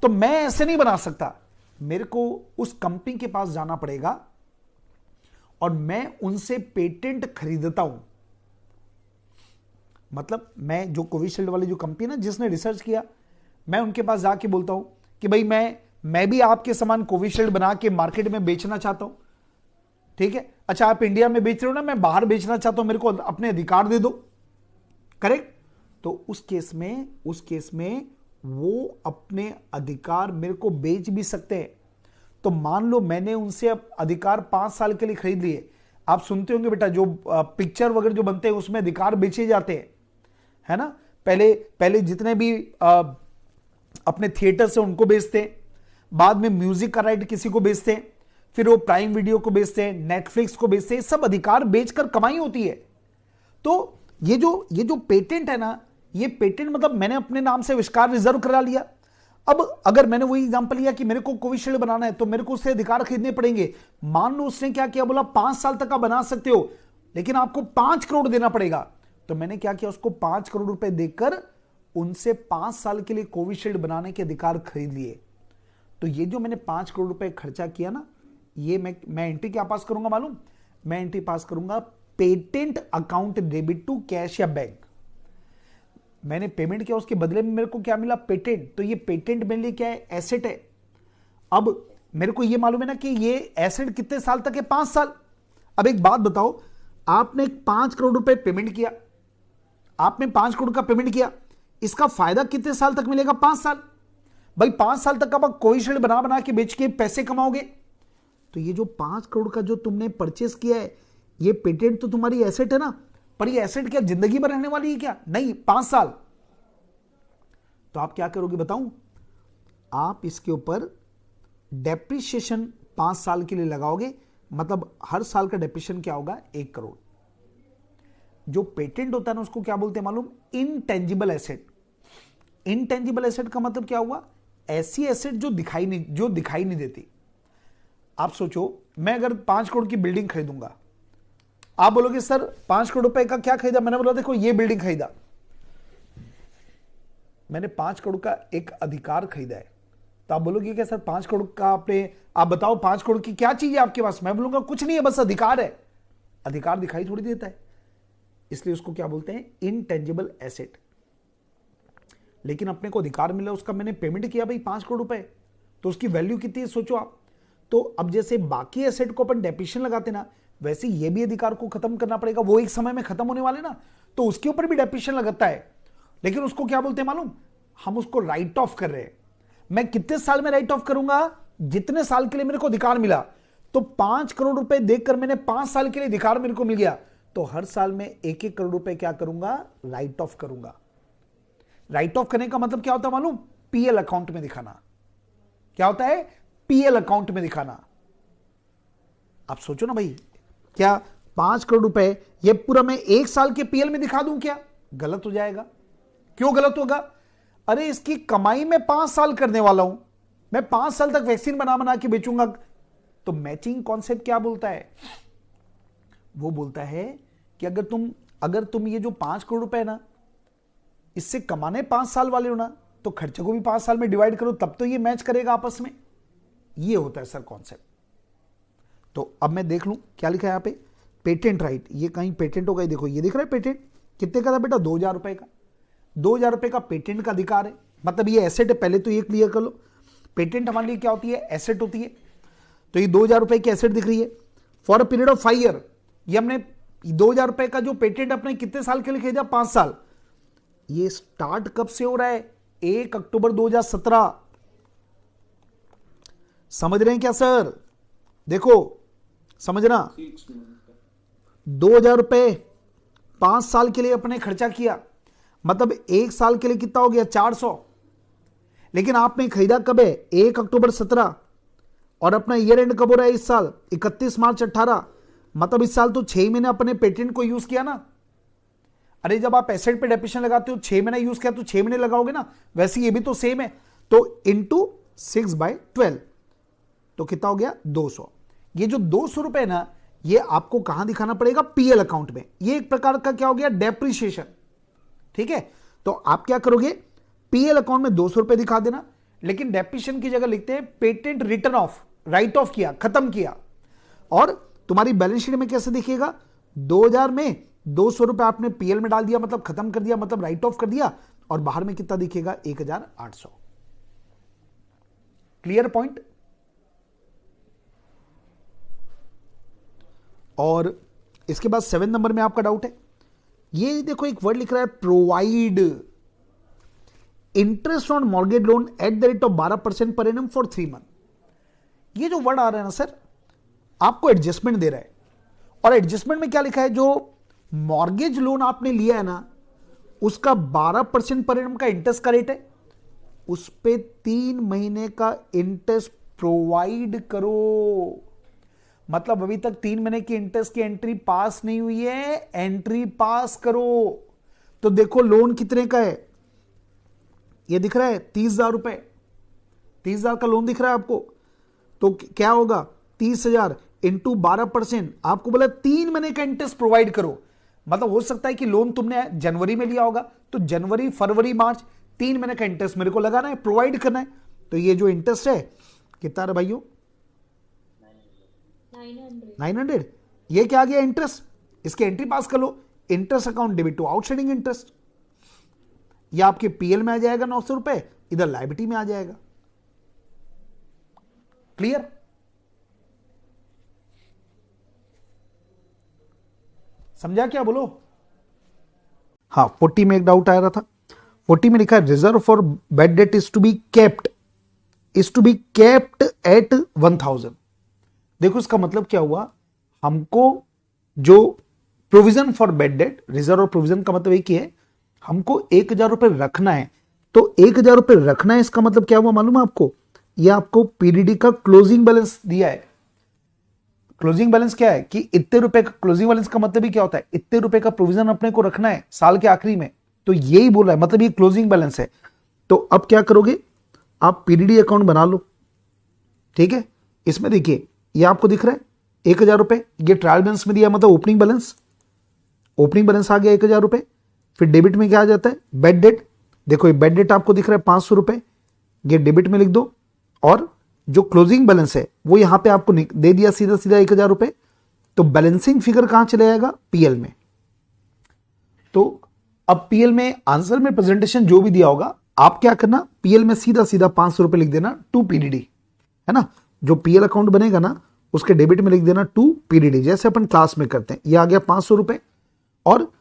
तो मैं ऐसे नहीं बना सकता, मेरे को उस कंपनी के पास जाना पड़ेगा और मैं उनसे पेटेंट खरीदता हूं। मतलब मैं जो कोविशील्ड वाली जो कंपनी ना जिसने रिसर्च किया, मैं उनके पास जाके बोलता हूं कि भाई मैं भी आपके समान कोविशील्ड बना के मार्केट में बेचना चाहता हूं। ठीक है, अच्छा आप इंडिया में बेच रहे हो ना, मैं बाहर बेचना चाहता हूं, मेरे को अपने अधिकार दे दो। करेक्ट? तो उस केस में वो अपने अधिकार मेरे को बेच भी सकते हैं। तो मान लो मैंने उनसे अब अधिकार 5 साल के लिए खरीद लिए। आप सुनते होंगे बेटा, जो पिक्चर वगैरह जो बनते हैं उसमें अधिकार बेचे जाते हैं, है ना। पहले जितने भी अपने थिएटर से उनको बेचते हैं, बाद में म्यूजिक का राइट किसी को बेचते हैं, फिर वो प्राइम वीडियो को बेचते हैं, नेटफ्लिक्स को बेचते हैं, सब अधिकार बेचकर कमाई होती है। तो ये जो पेटेंट है ना, ये पेटेंट मतलब मैंने अपने नाम से आविष्कार रिजर्व करा लिया। अब अगर मैंने वही एग्जांपल लिया कि मेरे को कोविशील्ड बनाना है तो मेरे को उससे अधिकार खरीदने पड़ेंगे। मान लो उसने क्या किया, बोला 5 साल तक का बना सकते हो लेकिन आपको 5 करोड़ देना पड़ेगा। तो मैंने क्या किया, उसको 5 करोड़ रुपए देकर उनसे 5 साल के लिए कोविशील्ड बनाने के अधिकार खरीद लिए। तो ये जो मैंने 5 करोड़ रुपए खर्चा किया ना, ये मैं एंट्री क्या पास करूंगा मालूम? मैं एंट्री पास करूंगा patent account debit to cash या बैंक। मैंने पेमेंट किया, उसके बदले में मेरे को क्या मिला? पेटेंट। तो ये पेटेंट मेरे लिए क्या है? एसेट है। अब मेरे को ये मालूम है ना कि ये एसेट कितने साल तक है? 5 साल। अब एक बात बताओ, आपने 5 करोड़ रुपए पेमेंट किया, आपने 5 करोड़ का पेमेंट किया, इसका फायदा कितने साल तक मिलेगा? 5 साल। भाई 5 साल तक आप कोविशील्ड बना के बेच के पैसे कमाओगे। तो ये जो 5 करोड़ का जो तुमने परचेस किया है, ये पेटेंट तो तुम्हारी एसेट है ना, पर ये एसेट क्या जिंदगी भर रहने वाली है क्या? नहीं, 5 साल। तो आप क्या करोगे बताऊं? आप इसके ऊपर डेप्रिसिएशन 5 साल के लिए लगाओगे, मतलब हर साल का डेप्रिसिएशन क्या होगा? 1 करोड़। जो पेटेंट होता है ना उसको क्या बोलते हैं मालूम? Intangible asset. इनटेंजिबल एसेट का मतलब क्या हुआ? ऐसी एसेट जो दिखाई नहीं देती। आप सोचो, मैं अगर 5 करोड़ की बिल्डिंग खरीदूंगा, आप बोलोगे सर 5 करोड़ रुपए का क्या खरीदा? मैंने बोला देखो ये बिल्डिंग खरीदा, मैंने 5 करोड़ का एक अधिकार खरीदा है। तो आप बोलोगे क्या सर 5 करोड़ का आप बताओ 5 करोड़ की क्या चीज है आपके पास? मैं बोलूंगा कुछ नहीं है, बस अधिकार है। अधिकार दिखाई थोड़ी देता है, इसलिए उसको क्या बोलते हैं? Intangible asset. लेकिन अपने को अधिकार मिला, उसका मैंने पेमेंट किया भाई 5 करोड़ रुपए, तो उसकी वैल्यू कितनी है सोचो आप। तो अब जैसे बाकी एसेट को अपन डेप्रिसिएशन लगाते ना, वैसे ये भी अधिकार को खत्म करना पड़ेगा, वो एक समय में खत्म होने वाले ना, तो उसके ऊपर भी डेप्रिसिएशन लगता है। लेकिन उसको क्या बोलते हैं मालूम? हम उसको राइट ऑफ कर रहे हैं। मैं कितने साल में राइट ऑफ करूंगा? जितने साल के लिए मेरे को अधिकार मिला। तो 5 करोड़ रुपए देकर मैंने 5 साल के लिए अधिकार मेरे को मिल गया, तो हर साल में 1-1 करोड़ रुपए क्या करूंगा? राइट ऑफ करूंगा। राइट ऑफ करने का मतलब क्या होता है मालूम? पीएल अकाउंट में दिखाना। क्या होता है? पीएल अकाउंट में दिखाना। आप सोचो ना भाई, क्या 5 करोड़ रुपए ये पूरा मैं 1 साल के पीएल में दिखा दूं क्या? गलत हो जाएगा। क्यों गलत होगा? अरे इसकी कमाई मैं 5 साल करने वाला हूं, मैं 5 साल तक वैक्सीन बना के बेचूंगा, तो मैचिंग कॉन्सेप्ट क्या बोलता है? वो बोलता है कि अगर तुम ये जो 5 करोड़ रुपए है ना, इससे कमाने 5 साल वाले हो ना, तो खर्चे को भी 5 साल में डिवाइड करो, तब तो ये मैच करेगा आपस में। ये होता है सर कॉन्सेप्ट। तो अब मैं देख लूं क्या लिखा है यहां पे, पेटेंट राइट। ये कहीं पेटेंट होगा, देखो ये दिख रहा है पेटेंट कितने का था बेटा, 2000 रुपए का। 2000 रुपए का पेटेंट का अधिकार है, मतलब ये एसेट है। पहले तो ये क्लियर कर लो, पेटेंट हमारे लिए क्या होती है? एसेट होती है। तो ये 2000 रुपए की एसेट दिख रही है for a period of 5 year. ये हमने 2000 रुपए का जो पेटेंट अपने कितने साल के लिए खरीदा? 5 साल। ये स्टार्ट कब से हो रहा है? 1 अक्टूबर 2017। समझ रहे हैं क्या सर? देखो समझना, 2000 रुपए 5 साल के लिए अपने खर्चा किया, मतलब 1 साल के लिए कितना हो गया? 400। लेकिन आपने खरीदा कब है? 1 अक्टूबर 17। और अपना ईयर एंड कब हो रहा है इस साल? 31 मार्च 18। मतलब इस साल तो 6 महीने अपने पेटेंट को यूज किया ना। अरे जब आप एसेट पे डेप्रिसिएशन लगाते हो, 6 महीने यूज किया तो 6 महीने लगाओगे ना, वैसे ये भी तो सेम है। तो इंटू 6/12 तो कितना हो गया? 200। ये जो 200 रुपए ना, ये आपको कहां दिखाना पड़ेगा? पीएल अकाउंट में। ये एक प्रकार का क्या हो गया? डेप्रिसिएशन। ठीक है, तो आप क्या करोगे? पीएल अकाउंट में 200 रुपए दिखा देना, लेकिन डेप्रिसिएशन की जगह लिखते हैं patent return of, right of किया, खत्म किया। और तुम्हारी बैलेंस शीट में कैसे दिखेगा? 2000 में 200 रुपए आपने पीएल में डाल दिया, मतलब खत्म कर दिया, मतलब राइट ऑफ कर दिया। और बाहर में कितना दिखेगा? 1800। Clear point? और इसके बाद 7 नंबर में आपका डाउट है, ये देखो एक वर्ड लिख रहा है provide interest on mortgage loan at the rate of 12% per annum for 3 month. ये जो वर्ड आ रहा है ना सर, आपको एडजस्टमेंट दे रहा है। और एडजस्टमेंट में क्या लिखा है? जो मॉर्गेज लोन आपने लिया है ना, उसका 12% पर एनम का इंटरेस्ट का रेट है, उस पे 3 महीने का इंटरेस्ट प्रोवाइड करो। मतलब अभी तक 3 महीने की इंटरेस्ट की एंट्री पास नहीं हुई है, एंट्री पास करो। तो देखो लोन कितने का है? ये दिख रहा है 30,000 रुपए, 30,000 का लोन दिख रहा है आपको। तो क्या होगा? 30,000 इंटू 12%। आपको बोला 3 महीने का इंटरेस्ट प्रोवाइड करो। मतलब हो सकता है कि लोन तुमने जनवरी में लिया होगा, तो जनवरी, फरवरी, मार्च 3 महीने का इंटरेस्ट मेरे को लगाना है, प्रोवाइड करना है। तो ये जो इंटरेस्ट है कितना है भाइयों? 900। ये क्या आ गया? इंटरेस्ट। इसके एंट्री पास कर लो, interest account debit to outstanding interest. या आपके पीएल में आ जाएगा 900 रुपए, इधर लायबिलिटी में आ जाएगा। क्लियर? समझा क्या? बोलो। हाँ, 40 में एक डाउट आ रहा था। 40 में लिखा है reserve for bad debt is to be kept at 1000। देखो इसका मतलब क्या हुआ? हमको जो provision for bad debt, reserve और प्रोविजन का मतलब एक ही है, हमको 1000 रुपए रखना है। तो 1000 रुपए रखना है, इसका मतलब क्या हुआ मालूम है आपको? ये आपको पीडीडी का क्लोजिंग बैलेंस दिया है। क्लोजिंग बैलेंस क्या है कि इतने रुपए का, क्लोजिंग बैलेंस का मतलब ही क्या होता है? इतने रुपए का प्रोविजन अपने को रखना है साल के आखिरी में। तो यही बोला है, मतलब ये क्लोजिंग बैलेंस है। तो अब क्या करोगे? आप पीडीडी अकाउंट बना लो। ठीक है, इसमें देखिए ये आपको दिख रहा है 1000 रुपए, ये ट्रायल बैलेंस में दिया, मतलब ओपनिंग बैलेंस। ओपनिंग बैलेंस आ गया 1000 रुपए। फिर डेबिट में क्या आ जाता है? Bed date. देखो ये बेड डेट आपको दिख रहा है 500 रुपए, ये डेबिट में लिख दो। और जो क्लोजिंग बैलेंस है वो यहां पे आपको दे दिया सीधा सीधा 1000 रुपए। तो बैलेंसिंग फिगर कहां चले जाएगा? पीएल में। तो अब पीएल में आंसर में प्रेजेंटेशन जो भी दिया होगा, आप क्या करना? पीएल में सीधा सीधा 500 रुपए लिख देना टू पीडीडी, है ना। जो पीएल अकाउंट बनेगा ना, उसके डेबिट में लिख देना टू पीडीडी, जैसे अपन क्लास में करते हैं। ये आ गया 500 रुपए। और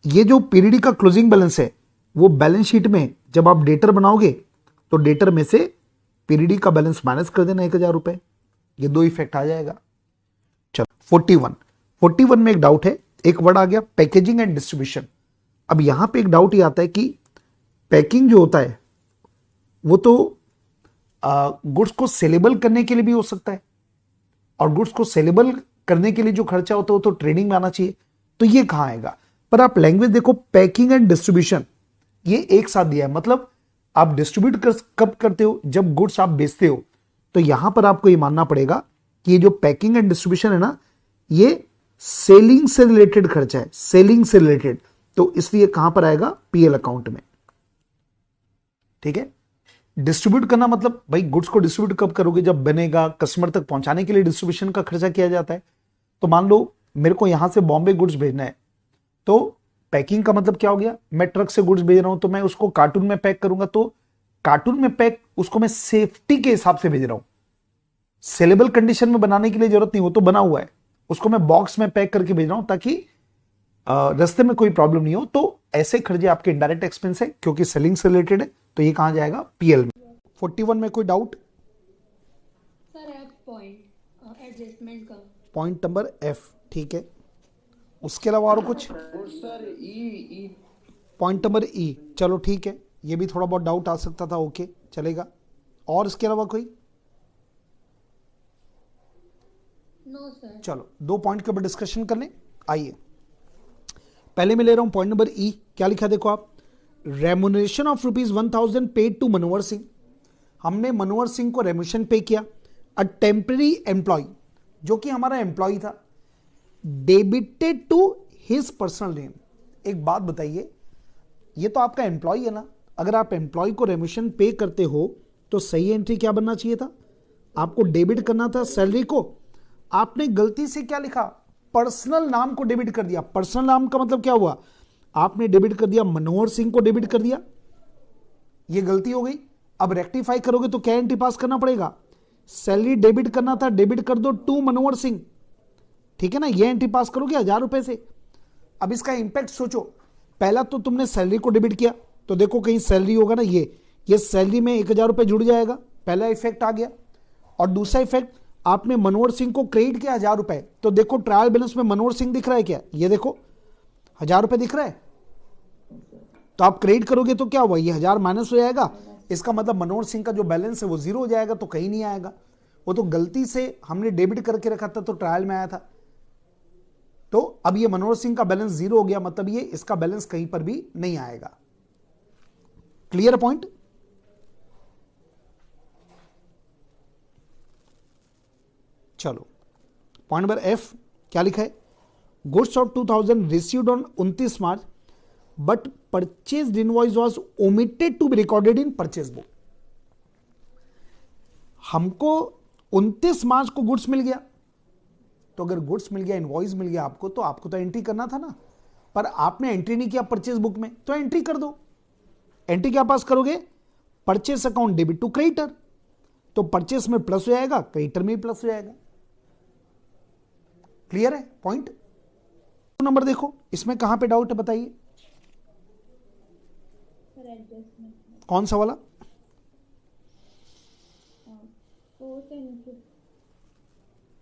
ये जो पीडीडी का क्लोजिंग बैलेंस है, वो बैलेंस शीट में जब आप डेटर बनाओगे तो डेटर में से पीडीडी का बैलेंस माइनस कर देना 1000 रुपए। ये 2 इफेक्ट आ जाएगा। चलो 41 में एक डाउट है, एक वर्ड आ गया पैकेजिंग एंड डिस्ट्रीब्यूशन। अब यहां पे एक डाउट ये आता है कि पैकिंग जो होता है वो तो गुड्स को सेलेबल करने के लिए भी हो सकता है, और गुड्स को सेलेबल करने के लिए जो खर्चा होता है वो तो ट्रेडिंग में आना चाहिए। तो ये कहां आएगा? पर आप लैंग्वेज देखो, पैकिंग एंड डिस्ट्रीब्यूशन ये एक साथ दिया है। मतलब आप डिस्ट्रीब्यूट कब करते हो? जब गुड्स आप बेचते हो। तो यहां पर आपको ये मानना पड़ेगा कि ये जो पैकिंग एंड डिस्ट्रीब्यूशन है ना, ये सेलिंग से रिलेटेड खर्चा है, सेलिंग से रिलेटेड, तो इसलिए कहां पर आएगा, पीएल अकाउंट में। ठीक है। डिस्ट्रीब्यूट करना मतलब भाई गुड्स को डिस्ट्रीब्यूट कब करोगे, जब बनेगा, कस्टमर तक पहुंचाने के लिए डिस्ट्रीब्यूशन का खर्चा किया जाता है। तो मान लो मेरे को यहां से बॉम्बे गुड्स भेजना है, तो पैकिंग का मतलब क्या हो गया, मैं ट्रक से गुड्स भेज रहा हूं तो मैं उसको कार्टून में पैक करूंगा, तो कार्टून में पैक उसको मैं सेफ्टी के हिसाब से भेज रहा हूं, सेलेबल कंडीशन में बनाने के लिए जरूरत नहीं, हो तो बना हुआ है, उसको मैं बॉक्स में पैक करके भेज रहा हूं ताकि रास्ते में कोई प्रॉब्लम नहीं हो। तो ऐसे खर्चे आपके इनडायरेक्ट एक्सपेंस है, क्योंकि सेलिंग से रिलेटेड है, तो ये कहां जाएगा, पीएल में। 41 में कोई doubt? Sir F point adjustment का पॉइंट नंबर एफ, ठीक है। उसके अलावा और कुछ? और सर ई पॉइंट नंबर ई, चलो ठीक है, ये भी थोड़ा बहुत डाउट आ सकता था, ओके चलेगा। और इसके अलावा कोई? No sir. चलो 2 पॉइंट के ऊपर डिस्कशन कर लें। आइए पहले मैं ले रहा हूं पॉइंट नंबर ई, क्या लिखा देखो आप, remuneration of ₹1000 paid to Manohar Singh. हमने मनोहर सिंह को रेम्युनरेशन पे किया, अ टेम्पररी एम्प्लॉय, जो कि हमारा एम्प्लॉय था, debited to his personal name. एक बात बताइए, ये तो आपका एम्प्लॉय है ना, अगर आप एम्प्लॉय को रेम्युनरेशन पे करते हो तो सही एंट्री क्या बनना चाहिए था, आपको डेबिट करना था सैलरी को। आपने गलती से क्या लिखा, पर्सनल नाम को डेबिट कर दिया। पर्सनल नाम का मतलब क्या हुआ, आपने डेबिट कर दिया, मनोहर सिंह को डेबिट कर दिया, ये गलती हो गई। अब रेक्टिफाई करोगे तो क्या एंट्री पास करना पड़ेगा, सैलरी डेबिट करना था, डेबिट कर दो टू मनोहर सिंह, ठीक है ना, ये एंट्री पास करोगे 1000 रुपए से। अब इसका इंपैक्ट सोचो, पहला तो तुमने सैलरी को डेबिट किया, तो देखो कहीं सैलरी होगा ना, ये सैलरी में 1000 रुपए जुड़ जाएगा, पहला इफेक्ट आ गया। और दूसरा इफेक्ट, आपने मनोहर सिंह को क्रेडिट किया 1000 रुपए, तो देखो ट्रायल बैलेंस में मनोहर सिंह दिख रहा है क्या, ये देखो 1000 रुपए दिख रहा है, तो आप क्रेडिट करोगे तो क्या हुआ, ये 1000 माइनस हो जाएगा, इसका मतलब मनोहर सिंह का जो बैलेंस है वो 0 हो जाएगा, तो कहीं नहीं आएगा, वो तो गलती से हमने डेबिट करके रखा था तो ट्रायल में आया था। तो अब ये मनोहर सिंह का बैलेंस 0 हो गया, मतलब ये इसका बैलेंस कहीं पर भी नहीं आएगा। Clear point? चलो पॉइंट नंबर एफ, क्या लिखा है, goods of 2000 received on 29 March but purchase invoice was omitted to be recorded in purchase book. हमको 29 मार्च को गुड्स मिल गया, तो अगर गुड्स मिल गया, इनवॉइस मिल गया आपको, तो आपको तो एंट्री करना था ना, पर आपने एंट्री नहीं किया परचेज बुक में, तो एंट्री कर दो। एंट्री क्या पास करोगे, purchase account debit to creditor, तो परचेस में प्लस हो जाएगा, क्रेडिटर में भी प्लस हो जाएगा। क्लियर है पॉइंट? नंबर देखो, इसमें कहां पे डाउट है बताइए, कौन सा वाला,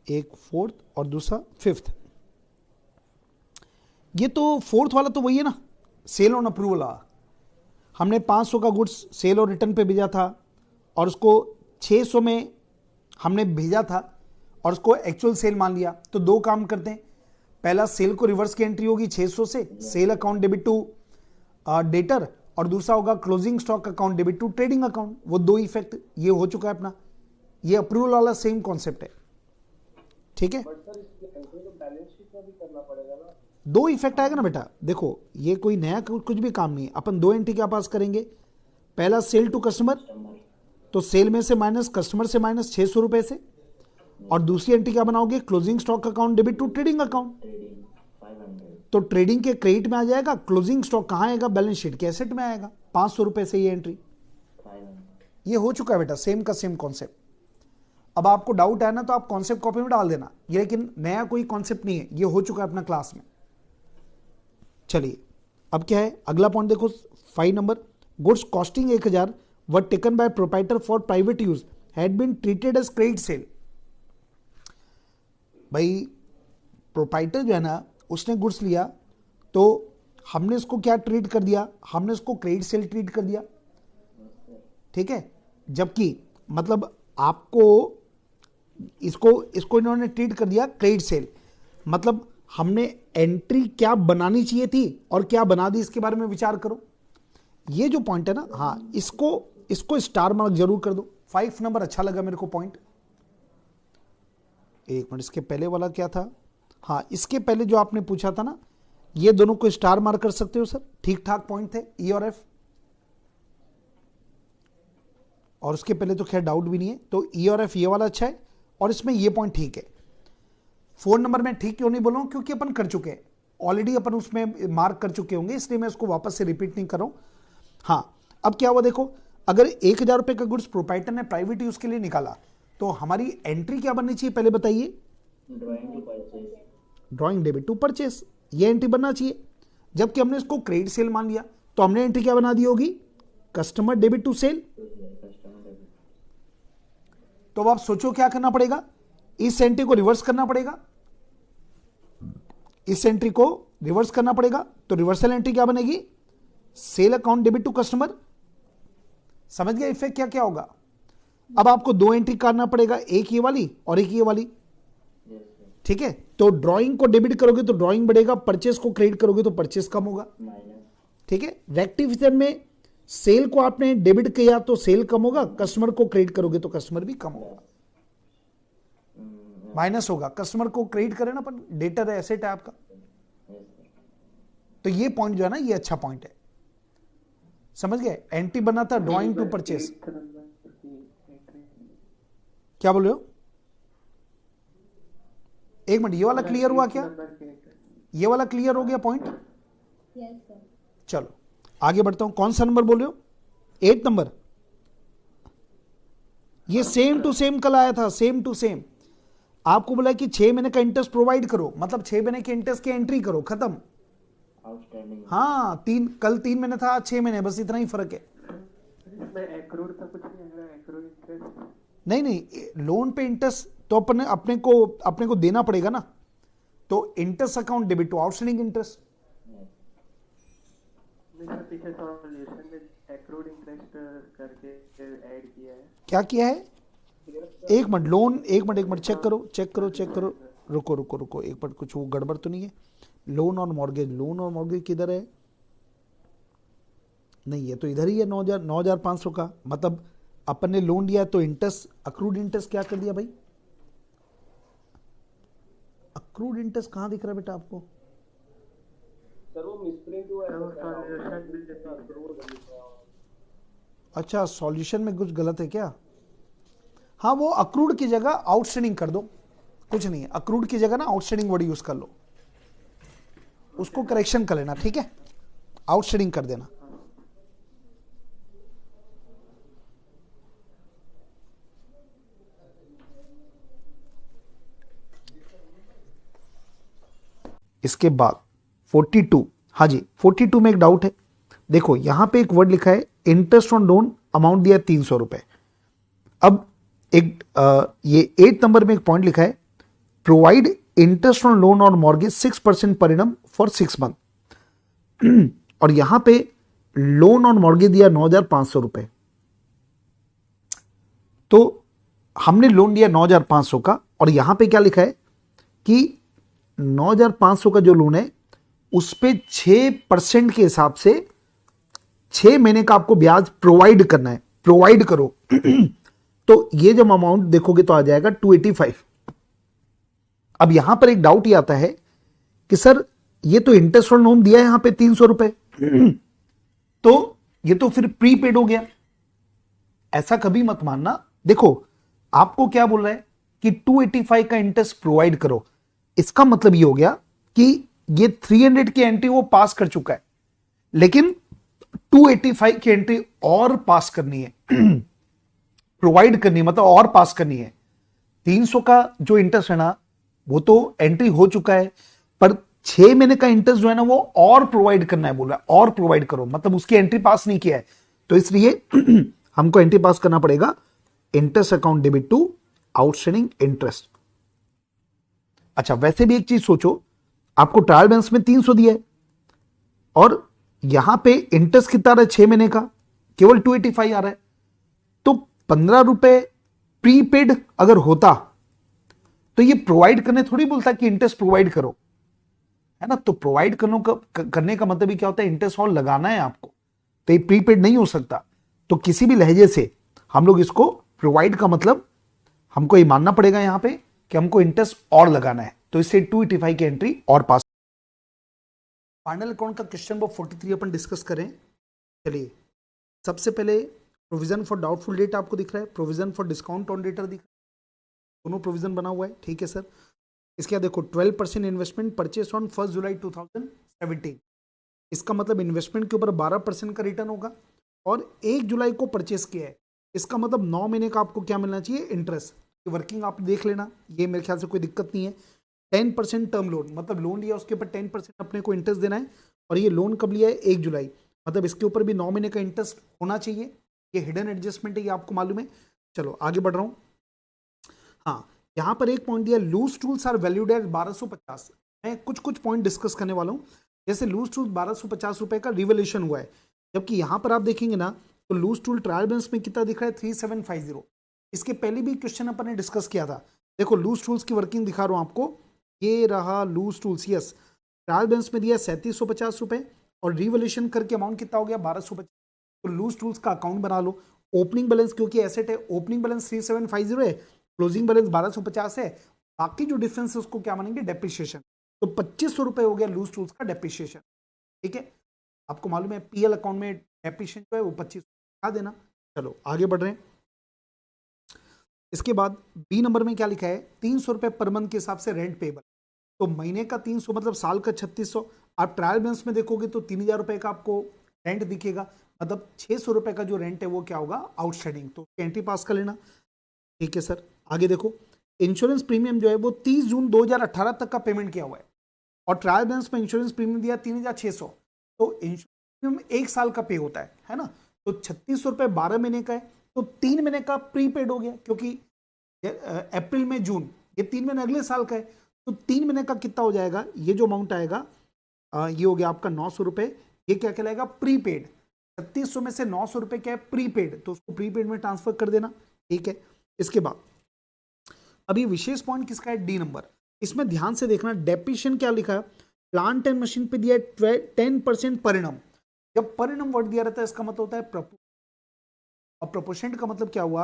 एक 4th और दूसरा 5th। ये तो 4th वाला तो वही है ना, सेल ऑन अप्रूवल वाला। हमने 500 का गुड्स सेल और रिटर्न पे भेजा था, और उसको 600 में हमने भेजा था, और उसको एक्चुअल सेल मान लिया। तो 2 काम करते हैं, पहला सेल को रिवर्स की एंट्री होगी 600 से, sale account debit to debtor, और दूसरा होगा closing stock account debit to trading account. वो 2 इफेक्ट ये हो चुका है अपना, ये अप्रूवल वाला सेम कॉन्सेप्ट है, ठीक है। दो इफेक्ट आएगा ना बेटा, देखो ये कोई नया कुछ भी काम नहीं है, अपन 2 एंट्री क्या पास करेंगे, पहला सेल टू कस्टमर, तो सेल में से माइनस, कस्टमर से माइनस 600 रुपए से, और दूसरी एंट्री क्या बनाओगे, closing stock account debit to trading account, तो ट्रेडिंग के क्रेडिट में आ जाएगा, क्लोजिंग स्टॉक कहां आएगा, बैलेंस शीट के एसेट में आएगा, 500 रुपए से ये एंट्री। ये हो चुका है बेटा, सेम का सेम कॉन्सेप्ट। अब आपको डाउट है ना, तो आप कॉन्सेप्ट कॉपी में डाल देना, ये लेकिन नया कोई कॉन्सेप्ट नहीं है, ये हो चुका है अपना क्लास में। चलिए अब क्या है अगला पॉइंट देखो, 5 number, goods costing 1000 were taken by proprietor for private use had been treated as credit sale. भाई प्रोप्राइटर जो है ना, उसने गुड्स लिया, तो हमने इसको क्या ट्रीट कर दिया, हमने इसको क्रेडिट सेल ट्रीट कर दिया, ठीक है। जबकि मतलब आपको इसको इन्होंने ट्रीट कर दिया क्रेडिट सेल, मतलब हमने एंट्री क्या बनानी चाहिए थी और क्या बना दी, इसके बारे में विचार करो। ये जो पॉइंट है ना, हाँ इसको स्टार मार्क जरूर कर दो। 5 नंबर अच्छा लगा मेरे को पॉइंट। एक मिनट, इसके पहले वाला क्या था? हाँ, इसके पहले जो आपने पूछा था ना, ये दोनों को स्टार मार्क कर सकते हो सर, ठीक ठाक पॉइंट थे ई और एफ, और उसके पहले तो खैर डाउट भी नहीं है। तो ई और एफ ये वाला अच्छा है, और इसमें ये पॉइंट ठीक है। 4 नंबर में ठीक क्यों नहीं बोल रहा हूं? क्योंकि अपन कर चुके हैं ऑलरेडी, अपन उसमें मार्क कर चुके होंगे, इसलिए मैं उसको वापस से रिपीट नहीं कर रहा हूं। हाँ, अब क्या हुआ देखो, अगर 1000 रुपए का गुड्स प्रोप्राइटर ने प्राइवेट यूज के लिए निकाला, तो हमारी एंट्री क्या बननी चाहिए पहले बताइए? ड्रॉइंग डेबिट टू परचेस, ये एंट्री बनना चाहिए। जबकि हमने इसको क्रेडिट सेल मान लिया, तो हमने एंट्री क्या बना दी होगी? Customer debit to sale. तो अब आप सोचो क्या करना पड़ेगा? इस एंट्री को रिवर्स करना पड़ेगा, इस एंट्री को रिवर्स करना पड़ेगा। तो रिवर्सल एंट्री क्या बनेगी? Sale account debit to customer. समझ गया इफेक्ट क्या क्या होगा? अब आपको 2 एंट्री करना पड़ेगा, एक ये वाली और एक ये वाली, ठीक है। तो ड्राइंग को डेबिट करोगे तो ड्राइंग बढ़ेगा, परचेस को क्रेडिट करोगे तो परचेस कम होगा, ठीक है। रेक्टिफिकेशन में सेल को आपने डेबिट किया तो सेल कम होगा, कस्टमर को क्रेडिट करोगे तो कस्टमर भी कम होगा, माइनस होगा। कस्टमर को क्रेडिट करें ना अपन, डेटर है, एसेट है आपका। तो ये पॉइंट जो है ना, ये अच्छा पॉइंट है, समझ गए? एंट्री बना था ड्राइंग टू परचेस। क्या बोल रहे हो? एक मिनट, ये वाला क्लियर हुआ क्या? ये वाला क्लियर हो गया पॉइंट? Yes sir. चलो आगे बढ़ता हूं। कौन सा नंबर बोल रहे हो? 8 नंबर। ये सेम टू सेम कल आया था, सेम टू सेम। आपको बोला कि 6 महीने का इंटरेस्ट प्रोवाइड करो, मतलब 6 महीने के इंटरेस्ट की एंट्री करो, खत्म। हाँ, कल 3 महीने था, आज 6 महीने, बस इतना ही फर्क है। इसमें एक्रूड का कुछ नहीं है, एक्रूड इंटरेस्ट नहीं, लोन पे इंटरेस्ट तो अपने को देना पड़ेगा ना। तो interest account debit to outstanding interest. पीछे सॉल्यूशन में एक्रूड इंटरेस्ट करके ऐड किया है। क्या किया है? एक मिनट, लोन, एक मिनट चेक करो। रुको एक मिनट, कुछ वो गड़बड़ तो नहीं है? लोन और मॉर्गेज किधर है? नहीं, ये तो इधर ही है, 9,500 का। मतलब अपन ने लोन लिया तो इंटरेस्ट, अक्रूड इंटरेस्ट क्या कर दिया भाई? अक्रूड इंटरेस्ट कहां दिख रहा है बेटा आपको? अच्छा, सॉल्यूशन में कुछ गलत है क्या? हाँ, वो अक्रूड की जगह आउटस्टैंडिंग कर दो, कुछ नहीं है। अक्रूड की जगह ना आउटस्टैंडिंग वर्ड यूज कर लो, उसको करेक्शन कर लेना, ठीक है? आउटस्टैंडिंग कर देना। इसके बाद 42, हाँ जी 42 में एक डाउट है। देखो यहां पे एक वर्ड लिखा है इंटरेस्ट ऑन लोन, अमाउंट दिया 300 रुपए। अब ये 8 नंबर में एक पॉइंट लिखा है प्रोवाइड इंटरेस्ट ऑन लोन और mortgage 6% per annum for 6 month. और यहां पे लोन और मॉर्गेज दिया 9,500 रुपए। तो हमने लोन दिया 9,500 का, और यहां पे क्या लिखा है कि 9,500 का जो लोन है उस पे 6% के हिसाब से 6 महीने का आपको ब्याज प्रोवाइड करना है, प्रोवाइड करो। तो ये जब अमाउंट देखोगे तो आ जाएगा 285। अब यहां पर एक डाउट ये आता है कि सर ये तो इंटरेस्ट ऑन लोन दिया है यहां पे 300 रुपए, तो ये तो फिर प्रीपेड हो गया। ऐसा कभी मत मानना। देखो आपको क्या बोल रहा है कि 285 का इंटरेस्ट प्रोवाइड करो, इसका मतलब ये हो गया कि ये 300 की एंट्री वो पास कर चुका है, लेकिन 285 की एंट्री और पास करनी है, प्रोवाइड करनी है, मतलब और पास करनी है। 300 का जो इंटरेस्ट है ना वो तो एंट्री हो चुका है, पर 6 महीने का इंटरेस्ट जो है ना वो और प्रोवाइड करना है, बोल रहा है और प्रोवाइड करो, मतलब उसकी एंट्री पास नहीं किया है। तो इसलिए हमको एंट्री पास करना पड़ेगा interest account debit to outstanding interest. अच्छा, वैसे भी एक चीज सोचो, आपको ट्रायल बैलेंस में 300 दिया है और यहां पे इंटरेस्ट कितना आ रहा है 6 महीने का, केवल 285 आ रहा है। तो 15 रुपए प्रीपेड अगर होता तो ये प्रोवाइड करने थोड़ी बोलता कि इंटरेस्ट प्रोवाइड करो, है ना? तो प्रोवाइड करने का मतलब ही क्या होता है, इंटरेस्ट और लगाना है आपको, तो ये प्रीपेड नहीं हो सकता। तो किसी भी लहजे से हम लोग इसको प्रोवाइड का मतलब हमको ये मानना पड़ेगा यहां पे कि हमको इंटरेस्ट और लगाना है, तो इससे 285 की एंट्री और पास। फाइनल अकाउंट का क्वेश्चन नंबर 43 अपन डिस्कस करें। चलिए, सबसे पहले प्रोविजन फॉर डाउटफुल डेट आपको दिख रहा है, provision for discount on debtor दिख रहा है, दोनों प्रोविजन बना हुआ है, ठीक है सर। इसके बाद देखो 12% इन्वेस्टमेंट परचेस ऑन 1 जुलाई 2017, इसका मतलब इन्वेस्टमेंट के ऊपर 12% का रिटर्न होगा और 1 जुलाई को परचेस किया है, इसका मतलब 9 महीने का आपको क्या मिलना चाहिए, इंटरेस्ट। वर्किंग आप देख लेना, ये मेरे ख्याल से कोई दिक्कत नहीं है। 10% टर्म लोन, मतलब लोन लिया उसके ऊपर 10% अपने को इंटरेस्ट देना है, और ये लोन कब लिया है, 1 जुलाई, मतलब इसके ऊपर भी 9 महीने का इंटरेस्ट होना चाहिए। ये हिडन एडजस्टमेंट है, ये आपको मालूम है। चलो आगे बढ़ रहा हूँ। हाँ, यहाँ पर एक पॉइंट दिया, loose tools are valued at 1250। मैं कुछ पॉइंट डिस्कस करने वाला हूँ। जैसे लूज टूल 1250 रुपए का रिवोल्यूशन हुआ है, जबकि यहाँ पर आप देखेंगे ना तो लूज टूल ट्रायल बैलेंस में कितना दिख रहा है, 3750। इसके पहले भी क्वेश्चन अपन ने डिस्कस किया था। देखो लूज टूल्स की वर्किंग दिखा रहा हूँ आपको, ये रहा loose tools, yes. Trial balance में दिया 3750 रुपए और रिवोल्यूशन करके अमाउंट कितना हो गया, 1250। तो लूज टूल्स का अकाउंट बना लो। ओपनिंग बैलेंस क्योंकि एसेट है, ओपनिंग बैलेंस 3750 है, क्लोजिंग बैलेंस 1250 है, बाकी जो डिफरेंस है उसको क्या मानेंगे, डेप्रिसिएशन। तो 2500 रुपए हो गया लूज टूल्स का डेप्रिसिएशन, ठीक है। आपको मालूम है पीएल अकाउंट में डेप्रिसिएशन जो है वो 25 दिखा देना। चलो आगे बढ़ रहे हैं। इसके बाद बी नंबर में क्या लिखा है, 300 रुपए पर मंथ के हिसाब से रेंट पेबल। तो महीने का 300 मतलब साल का 3600। आप ट्रायल बैलेंस में देखोगे तो 3000 रुपए का आपको रेंट दिखेगा, मतलब 600 रुपए का जो रेंट है वो क्या होगा, आउटस्टैंडिंग। तो एंट्री पास कर लेना, ठीक है सर। आगे देखो, इंश्योरेंस प्रीमियम जो है वो 30 जून 2018 तक का पेमेंट किया हुआ है और ट्रायल बैलेंस में इंश्योरेंस प्रीमियम दिया 3600। तो इंश्योरेंस प्रीमियम 1 साल का पे होता है ना। तो 3600 रुपए 12 महीने का है, तो 3 महीने का प्रीपेड हो गया, क्योंकि अप्रैल में जून ये 3 महीने अगले साल का है। तो 3 महीने का कितना हो जाएगा, ये जो अमाउंट आएगा ये हो गया आपका 900 रुपए। ये क्या कहलाएगा, प्रीपेड। 3600 में से 900 रुपए क्या है, प्रीपेड, तो उसको प्रीपेड में ट्रांसफर कर देना, ठीक है। इसके बाद अभी विशेष पॉइंट किसका है, डी नंबर। इसमें ध्यान से देखना, डेप्रिसिएशन क्या लिखा है, प्लांट एंड मशीन पे दिया है 10% परिणाम। जब परिणाम वर्ड दिया रहता है इसका मतलब होता है प्रपोर्शन। और प्रोपोर्शनेट का मतलब क्या हुआ,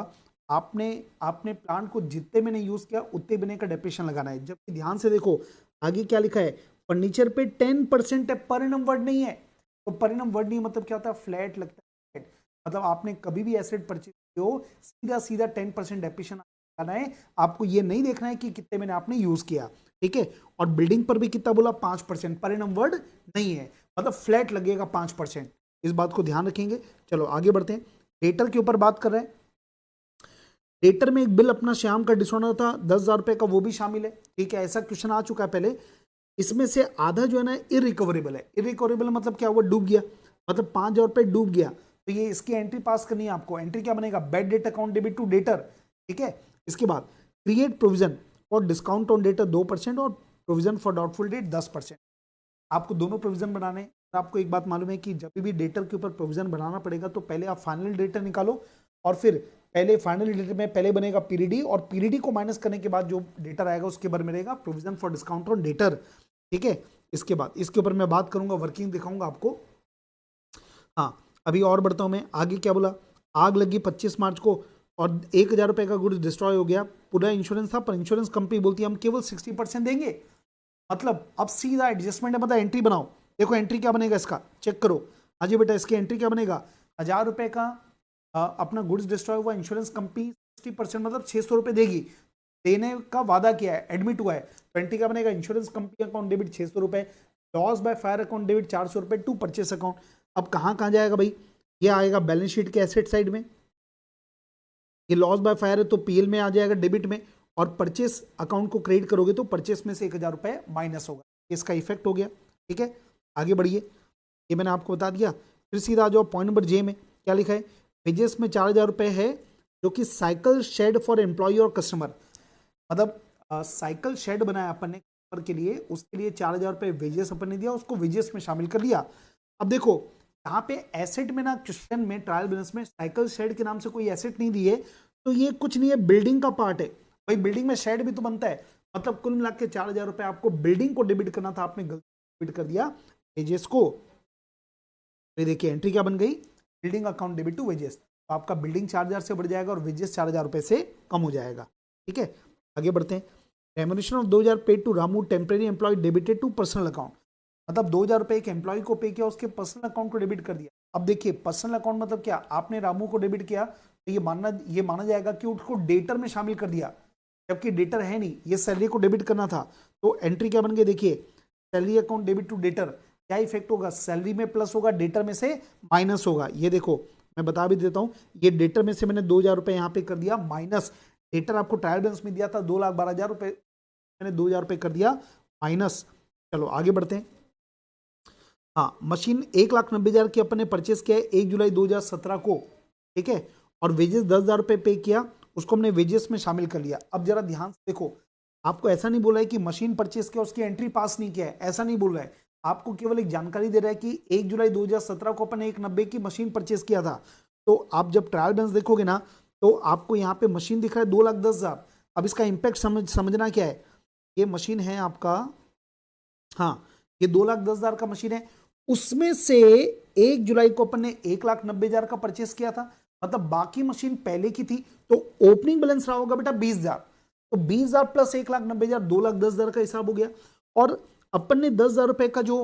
आपने प्लांट को जितने मैंने यूज किया उतने महीने का डेप्रिसिएशन लगाना है। जबकि ध्यान से देखो आगे क्या लिखा है, फर्नीचर पे 10% है, परिणाम वर्ड नहीं है। तो परिणाम वर्ड नहीं मतलब क्या होता है, फ्लैट लगता है। मतलब आपने कभी भी एसेट परचेज किया हो, सीधा सीधा 10% डेप्रिसिएशन लगाना है। आपको ये नहीं देखना है कि कितने महीने आपने यूज किया, ठीक है। और बिल्डिंग पर भी कितना बोला, 5%, परिणाम वर्ड नहीं है, मतलब फ्लैट लगेगा 5%। इस बात को ध्यान रखेंगे। चलो आगे बढ़ते हैं। डेटर के ऊपर बात कर रहे हैं। डेटर में एक बिल अपना श्याम का डिसऑनर था 10,000 रुपए का, वो भी शामिल है, ठीक है। ऐसा क्वेश्चन आ चुका है पहले। इसमें से आधा जो है ना इरिकवरेबल है। इरिकवरेबल मतलब क्या हुआ, डूब गया, मतलब 5,000 रुपए डूब गया। तो ये इसकी एंट्री पास करनी है आपको। एंट्री क्या बनेगा, bad debt account debit to debtor, ठीक है। इसके बाद create provision for discount on debtor 2% और प्रोविजन फॉर डाउटफुल डेट 10%। आपको दोनों प्रोविजन बनाने। आपको एक बात मालूम है कि जब भी डेटर के ऊपर प्रोविजन बनाना पड़ेगा तो पहले आप फाइनल डेटर निकालो और फिर पहले फाइनल डेटर में पहले बनेगा पीरियडी, और पीरियडी को माइनस करने के बाद जो डेटर आएगा उसके बाद मिलेगा provision for discount on debtor, ठीक है। इसके बाद इसके ऊपर मैं बात करूंगा, वर्किंग दिखाऊंगा आपको। हाँ, अभी और बढ़ता हूं मैं आगे। क्या बोला, आग लगी 25 मार्च को और 1,000 रुपए का गुड्स डिस्ट्रॉय हो गया। पूरा इंश्योरेंस था, पर इंश्योरेंस कंपनी बोलती है हम केवल 60% देंगे। मतलब अब सीधा एडजस्टमेंट है, मतलब एंट्री बनाओ। देखो एंट्री क्या बनेगा इसका, चेक करो। हाँ जी बेटा, इसकी एंट्री क्या बनेगा, 1,000 रुपए का अपना गुड्स डिस्ट्रॉय हुआ, इंश्योरेंस कंपनी 60% मतलब 600 रुपए देगी, देने का वादा किया है, एडमिट हुआ है। तो एंट्री क्या बनेगा, इंश्योरेंस कंपनी अकाउंट डेबिट 600 रुपए, loss by fire account debit 400 रुपए टू परचेस अकाउंट। अब कहाँ कहाँ जाएगा भाई, ये आएगा बैलेंस शीट के एसेट साइड में। ये लॉस बाय फायर है तो पीएल में आ जाएगा डेबिट में, और परचेस अकाउंट को क्रेडिट करोगे तो परचेस में से 1,000 रुपए माइनस होगा। इसका इफेक्ट हो गया, ठीक है। आगे बढ़िए, ये मैंने आपको बता दिया। फिर सीधा आ जाओ पॉइंट नंबर जे में। क्या लिखा है, वेजेस में 4,000 रुपए है जो कि साइकिल शेड फॉर एम्प्लॉय और कस्टमर। मतलब साइकिल शेड बनाया अपन ने कस्टमर के लिए, उसके लिए 4,000 रुपए वेजेस अपन ने दिया, उसको वेजेस में शामिल कर लिया। अब देखो यहाँ पे एसेट में ना, क्वेश्चन में ट्रायल बैलेंस में साइकिल शेड के नाम से कोई एसेट नहीं दी है, तो ये कुछ नहीं है, बिल्डिंग का पार्ट है। भाई बिल्डिंग में शेड भी तो बनता है, मतलब कुल मिला के 4,000 रुपए आपको बिल्डिंग को डेबिट करना था, आपने गलती डेबिट कर दिया वेजेस को। तो देखिए एंट्री क्या बन गई, building account debit to wages. तो आपका बिल्डिंग 4,000 से बढ़ जाएगा और वेजेस 4,000 रुपए से कम हो जाएगा, ठीक है। आगे बढ़ते हैं। Remuneration of 2,000 paid to Ramu temporary employee debited to personal account, मतलब 2,000 रुपए एक एम्प्लॉय को पे किया, उसके पर्सनल अकाउंट को डेबिट कर दिया। अब देखिए पर्सनल अकाउंट मतलब क्या, आपने रामू को डेबिट किया तो ये माना जाएगा कि उसको डेटर में शामिल कर दिया, जबकि डेटर है नहीं, ये सैलरी को डेबिट करना था। तो एंट्री क्या बन गई, देखिए salary account debit to debtor, क्या इफेक्ट होगा, सैलरी में प्लस होगा, डेटर में से माइनस होगा। ये देखो मैं बता भी देता हूं, ये डेटर में से मैंने 2,000 रुपए यहाँ पे कर दिया माइनस, डेटर आपको ट्रायल बैलेंस में दिया था 2,12,000 रुपए, मैंने 2,000 रुपए कर दिया माइनस। चलो आगे बढ़ते हैं। हाँ, मशीन 1,90,000 की अपन ने परचेस किया है 1 जुलाई 2017 को, ठीक है, और वेजेस 10,000 रुपए पे किया, उसको हमने वेजेस में शामिल कर लिया। अब जरा ध्यान से देखो, आपको ऐसा नहीं बोला है कि मशीन परचेस किया उसकी एंट्री पास नहीं किया है, ऐसा नहीं बोल रहा है, आपको केवल एक जानकारी दे रहा है कि 1 जुलाई 2017 को अपन ने 1,90 की मशीन परचेस किया था। तो आप जब ट्रायल बैलेंस देखोगे ना, तो आपको यहाँ पे मशीन दिख रहा है 2,10,000। अब इसका इंपैक्ट समझना क्या है, ये मशीन है आपका, हाँ ये 2,10,000 का मशीन है, उसमें से 1 जुलाई को अपन ने 1,90,000 का परचेस किया था, मतलब बाकी मशीन पहले की थी, तो ओपनिंग बैलेंस रहा होगा बेटा 20,000, तो 20,000 प्लस 1,90,000 2,10,000 का हिसाब हो गया। और अपन ने 10,000 रुपए का जो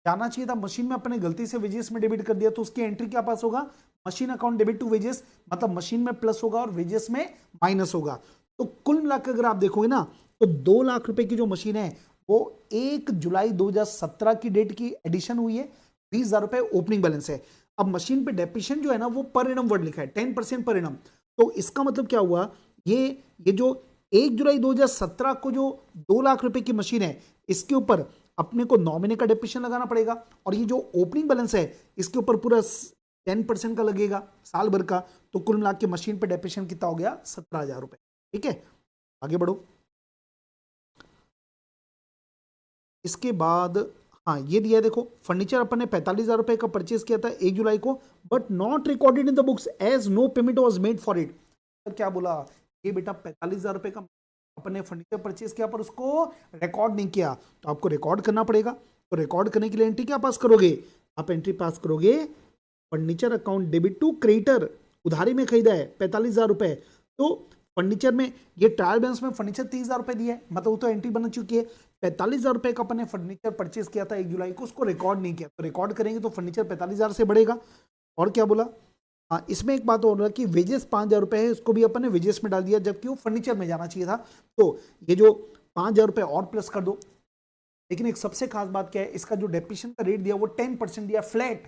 जाना चाहिए था मशीन में, अपन ने गलती से वेजेस में डेबिट कर दिया, तो उसकी एंट्री क्या पास होगा, machine account debit to wages, मतलब मशीन में प्लस होगा और वेजेस में माइनस होगा। तो कुल मिलाकर अगर आप देखोगे ना, तो 2 लाख रुपए की जो मशीन है वो 1 जुलाई 2017 की डेट की एडिशन हुई है, 20,000 रुपए ओपनिंग बैलेंस है। अब मशीन पे डेप्रिसिएशन जो है ना वो पर एनम वर्ड लिखा है 10% पर एनम, तो इसका मतलब क्या हुआ, ये जो 1 जुलाई 2017 को जो 2 लाख रुपए की मशीन है, इसके ऊपर अपने को 9 महीने का डेप्रिसिएशन लगाना पड़ेगा, और ये जो ओपनिंग बैलेंस है इसके ऊपर पूरा 10% का लगेगा साल भर का, तो कुल मिला के मशीन पे डेप्रिसिएशन कितना हो गया, 17,000 रुपए। ठीक है, आगे बढ़ो। इसके बाद हाँ ये दिया है, देखो फर्नीचर अपन ने 45,000 रुपए का परचेस किया था 1 जुलाई को, but not recorded in the books as no payment was made for it. क्या बोला, ये बेटा 45,000 रुपए का अपन ने फर्नीचर परचेस किया पर उसको रिकॉर्ड नहीं किया, तो आपको रिकॉर्ड करना पड़ेगा। तो रिकॉर्ड करने के लिए एंट्री क्या पास करोगे, आप एंट्री पास करोगे furniture account debit to creditor, उधारी में खरीदा है 45,000 रुपए, तो फर्नीचर में ये ट्रायल बैलेंस में फर्नीचर 30,000 रुपए दिया है, मतलब वो तो एंट्री बन चुकी है। 45,000 रुपए का अपन ने फर्नीचर परचेस किया था 1 जुलाई को, उसको रिकॉर्ड नहीं किया, तो रिकॉर्ड करेंगे तो फर्नीचर 45,000 से बढ़ेगा। और क्या बोला, हाँ इसमें एक बात और रहा कि वेजेस 5,000 रुपए है, उसको भी अपन ने वेजेस में डाल दिया, जबकि वो फर्नीचर में जाना चाहिए था, तो ये जो 5,000 रुपए और प्लस कर दो। लेकिन एक सबसे खास बात क्या है, इसका जो डेप्रिसिएशन का रेट दिया वो 10% दिया, फ्लैट,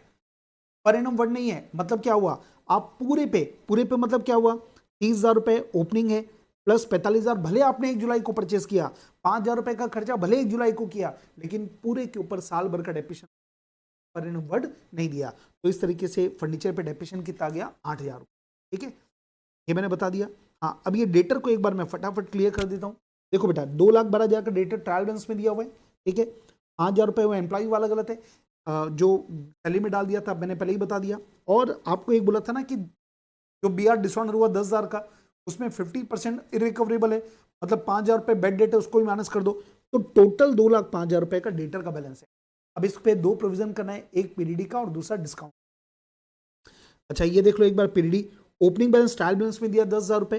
पर एनम वर्ड नहीं है। मतलब क्या हुआ, आप पूरे पे मतलब क्या हुआ, 30,000 रुपए ओपनिंग है प्लस 45,000, भले आपने 1 जुलाई को परचेस किया, 5,000 रुपए का खर्चा भले 1 जुलाई को किया, लेकिन पूरे के ऊपर साल भर का डेप्रिसिएशन पर एनम वर्ड नहीं दिया। तो इस तरीके से फर्नीचर पे डेप्रिसिएशन कितना गया, 8,000 रुपए। ठीक है, ये मैंने बता दिया। हाँ अब ये डेटर को एक बार मैं फटाफट क्लियर कर देता हूँ। देखो बेटा 2,12,000 का डेटर ट्रायल बैलेंस में दिया हुआ है, ठीक है, 5,000 रुपए वो एम्प्लॉय वाला गलत है, जो सैलरी में डाल दिया था मैंने पहले ही बता दिया। और आपको एक बोला था ना कि जो BR डिसऑनर हुआ 10,000 का, उसमें 50% इरिकवरेबल है, मतलब 5,000 रुपए बेड डेट है, उसको भी माइनस कर दो, तो टोटल 2,05,000 रुपए का डेटर का बैलेंस है। अब इस पे 2 प्रोविजन करना है, एक पीडीडी का और दूसरा डिस्काउंट। अच्छा ये देख लो एक बार, PDD opening balance trial balance में दिया 10,000 रुपए,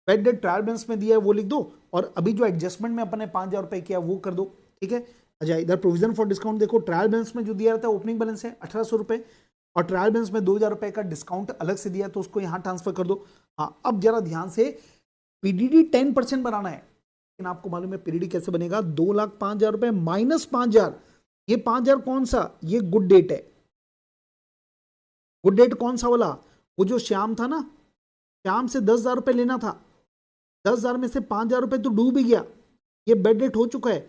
बेड डेट ट्रायल बैलेंस में दिया है वो लिख दो, और अभी जो एडजस्टमेंट में अपन ने 5,000 रुपए किया वो कर दो। ठीक है, अच्छा इधर प्रोविजन फॉर डिस्काउंट देखो, ट्रायल बैलेंस में जो दिया रहता है ओपनिंग बैलेंस है 1,800 रुपए, और ट्रायल बैलेंस में 2,000 रुपए का डिस्काउंट अलग से दिया, तो उसको यहां ट्रांसफर कर दो। हाँ अब जरा ध्यान से, पीडीडी 10% बनाना है, लेकिन आपको मालूम है पीडीडी कैसे बनेगा, 2,05,000 रुपए माइनस 5,000, ये 5,000 कौन सा, ये गुड डेट है। गुड डेट कौन सा वाला, वो जो श्याम था ना, श्याम से 10,000 रुपए लेना था, 10,000 में से 5,000 रुपए तो डूब ही गया, ये बेड डेट हो चुका है,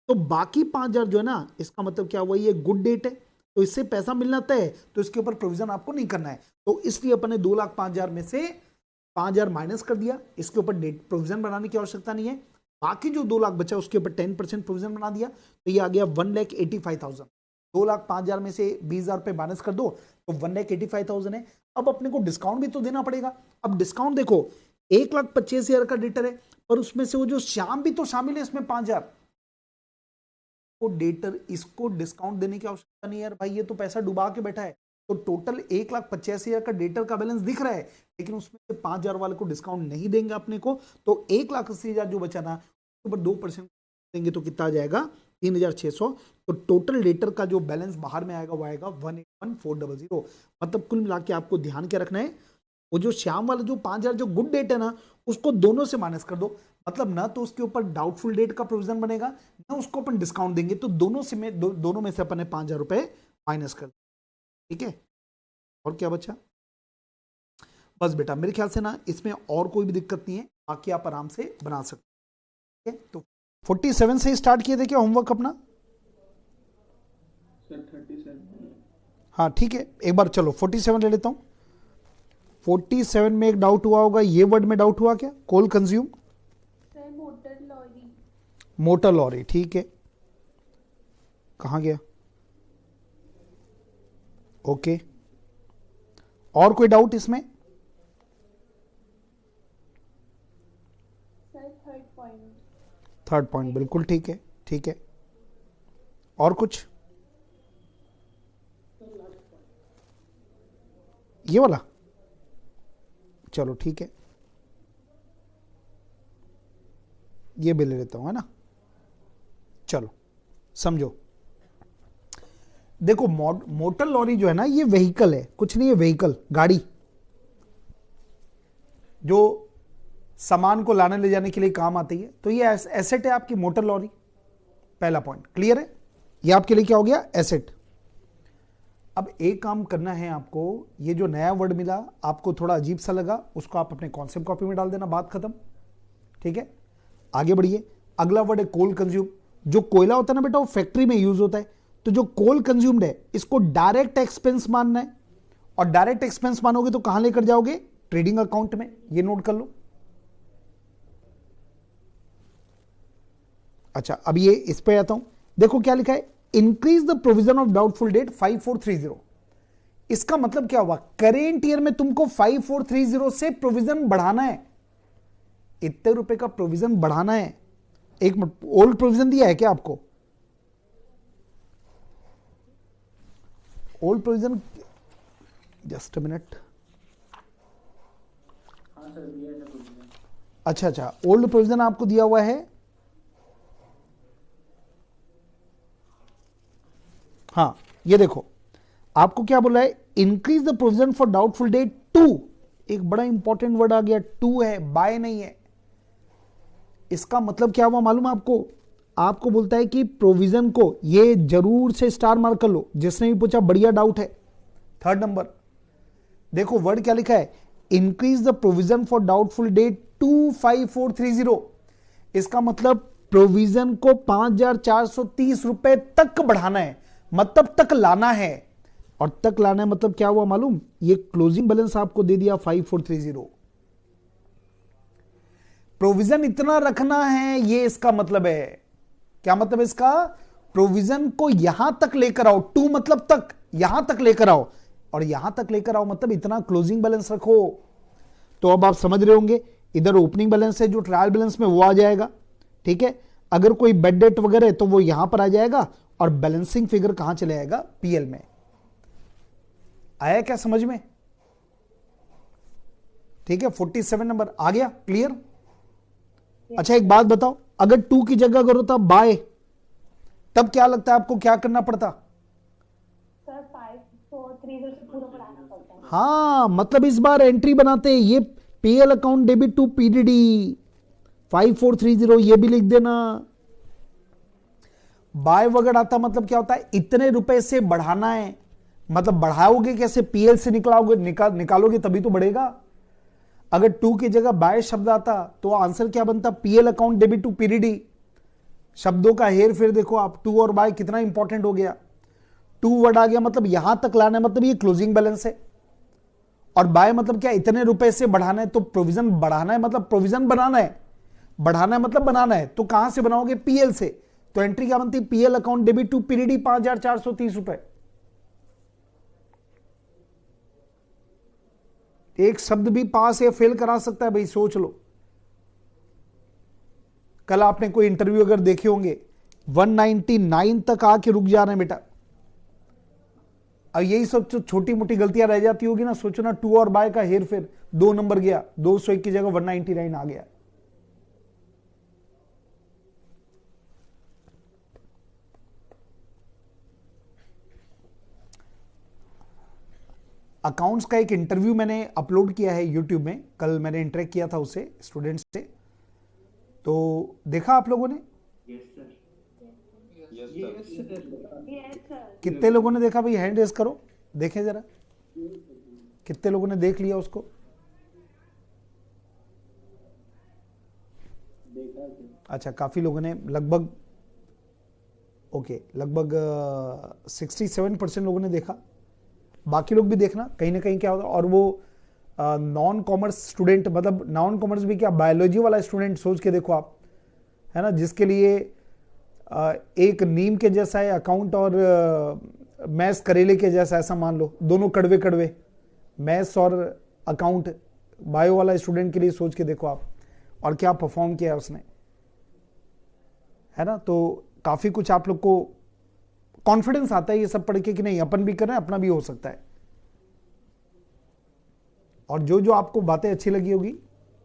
तो बाकी 5,000 जो है ना, इसका मतलब क्या हुआ, ये गुड डेट है, तो इससे पैसा मिलना तय है, तो इसके ऊपर प्रोविजन आपको नहीं करना है। तो इसलिए अपन ने 2,05,000 में से 5,000 माइनस कर दिया, इसके ऊपर डेट प्रोविजन बनाने की आवश्यकता नहीं है। बाकी जो 2 लाख बचा उसके ऊपर 10% प्रोविजन बना दिया, तो ये आ गया 1,85,000। 2,05,000 में से 20,000 रुपए माइनस कर दो तो 1,85,000 है। अब अपने को डिस्काउंट भी तो देना पड़ेगा। अब डिस्काउंट देखो 1,25,000 का डेटर है, पर उसमें से वो जो श्याम भी तो शामिल है इसमें 5,000, को डेटर इसको डिस्काउंट देने की आवश्यकता नहीं है यार भाई, ये तो पैसा डुबा के बैठा है। तो टोटल 1,85,000 का डेटर का बैलेंस दिख रहा है, लेकिन उसमें से 5,000 वाले को डिस्काउंट नहीं देंगे अपने को, तो 1,80,000 जो बचा ना ऊपर 2% देंगे तो कितना आ जाएगा 3600। तो टोटल डेटर का जो बैलेंस बाहर में आएगा वो आएगा 181,400। मतलब कुल मिला के आपको ध्यान क्या रखना है, वो जो श्याम वाला जो 5000 जो गुड डेट है ना, उसको दोनों से माइनस कर दो। मतलब ना तो उसके ऊपर डाउटफुल डेट का प्रोविजन बनेगा, ना उसको अपन डिस्काउंट देंगे, तो दोनों में से अपन ने 5000 रुपए माइनस कर, ठीक है। और क्या बचा, बस बेटा मेरे ख्याल से ना इसमें और कोई भी दिक्कत नहीं है, बाकी आप आराम से बना सकते हैं। तो 47 से स्टार्ट किए थे क्या होमवर्क अपना? सर 37। हाँ ठीक है, एक बार चलो 47 ले लेता हूं। 47 में एक डाउट हुआ होगा, ये वर्ड में डाउट हुआ क्या, coal consume? Sir motor lorry. Motor lorry, ठीक है, कहां गया, ओके। और कोई डाउट इसमें? सर थर्ड पॉइंट बिल्कुल ठीक है, ठीक है। और कुछ? ये वाला, चलो ठीक है, ये भी ले लेता हूं, है ना। चलो समझो, देखो मोटर लॉरी जो है ना, ये व्हीकल है, कुछ नहीं है, व्हीकल गाड़ी जो सामान को लाने ले जाने के लिए काम आती है, तो ये एसेट है आपकी मोटर लॉरी। पहला पॉइंट क्लियर है, ये आपके लिए क्या हो गया, एसेट। अब एक काम करना है आपको, ये जो नया वर्ड मिला आपको थोड़ा अजीब सा लगा, उसको आप अपने कॉन्सेप्ट कॉपी में डाल देना, बात खत्म, ठीक है। आगे बढ़िए, अगला वर्ड है कोल कंज्यूम। जो कोयला होता है ना बेटा, वो फैक्ट्री में यूज होता है, तो जो कोल कंज्यूम्ड है इसको डायरेक्ट एक्सपेंस मानना है, और डायरेक्ट एक्सपेंस मानोगे तो कहां लेकर जाओगे, ट्रेडिंग अकाउंट में, ये नोट कर लो। अच्छा अब ये इस पे आता हूं, देखो क्या लिखा है, increase the provision of doubtful debt 5430। इसका मतलब क्या हुआ, करेंट ईयर में तुमको 5430 से प्रोविजन बढ़ाना है, इतने रुपए का प्रोविजन बढ़ाना है। एक ओल्ड प्रोविजन दिया है क्या आपको, old provision, just a minute, हाँ सर दिया है कुछ। अच्छा ओल्ड प्रोविजन आपको दिया हुआ है, हाँ ये देखो आपको क्या बोला है, increase the provision for doubtful debt 2। एक बड़ा इंपॉर्टेंट वर्ड आ गया, 2 है, बाय नहीं है। इसका मतलब क्या हुआ मालूम है आपको, आपको बोलता है कि प्रोविजन को, ये जरूर से स्टार मार्क कर लो, जिसने भी पूछा बढ़िया डाउट है। थर्ड नंबर देखो वर्ड क्या लिखा है, increase the provision for doubtful debt 25430। इसका मतलब प्रोविजन को 5430 रुपए तक बढ़ाना है, मतलब तक लाना है, और तक लाना है मतलब क्या हुआ मालूम, ये क्लोजिंग बैलेंस आपको दे दिया 5430। प्रोविजन इतना रखना है, ये इसका मतलब है। क्या मतलब इसका, प्रोविजन को यहां तक लेकर आओ, 2 मतलब तक, यहां तक लेकर आओ, और यहां तक लेकर आओ मतलब इतना क्लोजिंग बैलेंस रखो। तो अब आप समझ रहे होंगे, इधर ओपनिंग बैलेंस है जो ट्रायल बैलेंस में वो आ जाएगा, ठीक है। अगर कोई बेड डेट वगैरह है तो वो यहां पर आ जाएगा, और बैलेंसिंग फिगर कहां चले आएगा, पीएल में। आया क्या समझ में, ठीक है। 47 नंबर आ गया, क्लियर। अच्छा एक बात बताओ, अगर 2 की जगह अगर होता बाय, तब क्या लगता है आपको क्या करना पड़ता? सर 5430 से पूरा बढ़ाना पड़ता है। हाँ मतलब इस बार एंट्री बनाते हैं, ये PL account debit to PDD 5430, ये भी लिख देना। बाय वगैरह आता मतलब क्या होता है, इतने रुपए से बढ़ाना है, मतलब बढ़ाओगे कैसे, पीएल से निकालोगे तभी तो बढ़ेगा। अगर 2 की जगह बाय शब्द आता तो आंसर क्या बनता, PL account debit to PDD. शब्दों का हेर फेर देखो आप, 2 और बाय कितना इंपॉर्टेंट हो गया। 2 वर्ड आ गया मतलब यहां तक लाना है, मतलब ये क्लोजिंग बैलेंस है, और बाय मतलब क्या, इतने रुपए से बढ़ाना है, तो प्रोविजन बढ़ाना है मतलब प्रोविजन बनाना है, बढ़ाना है मतलब बनाना है, तो कहां से बनाओगे, पीएल से। तो एंट्री क्या बनती है, PL account debit to PDD 5430 रुपए। एक शब्द भी पास या फेल करा सकता है भाई, सोच लो। कल आपने कोई इंटरव्यू अगर देखे होंगे, 199 तक आके रुक जा रहे हैं बेटा। अब यही सब छोटी मोटी गलतियां रह जाती होगी ना, सोचो ना, 2 और बाय का हेर फेर, 2 नंबर गया, 201 की जगह 199 आ गया। अकाउंट्स का एक इंटरव्यू मैंने अपलोड किया है यूट्यूब में, कल मैंने इंटरेक्ट किया था उससे, स्टूडेंट्स से, तो देखा आप लोगों ने? कितने लोगों ने देखा भाई? हैंड रेज करो, देखें जरा कितने लोगों ने देख लिया उसको। अच्छा, काफी लोगों ने, लगभग ओके, लगभग 67% लोगों ने देखा। बाकी लोग भी देखना, कहीं ना कहीं क्या होगा। और वो नॉन कॉमर्स स्टूडेंट, मतलब नॉन कॉमर्स भी क्या, बायोलॉजी वाला स्टूडेंट सोच के देखो आप, है ना, जिसके लिए एक नीम के जैसा है अकाउंट और मैथ्स करेले के जैसा, ऐसा मान लो, दोनों कड़वे कड़वे, मैथ्स और अकाउंट। बायो वाला स्टूडेंट के लिए सोच के देखो आप, और क्या परफॉर्म किया है उसने, है ना। तो काफी कुछ आप लोग को कॉन्फिडेंस आता है ये सब पढ़ के कि नहीं अपन भी कर रहे हैं, अपना भी हो सकता है। और जो जो आपको बातें अच्छी लगी होगी,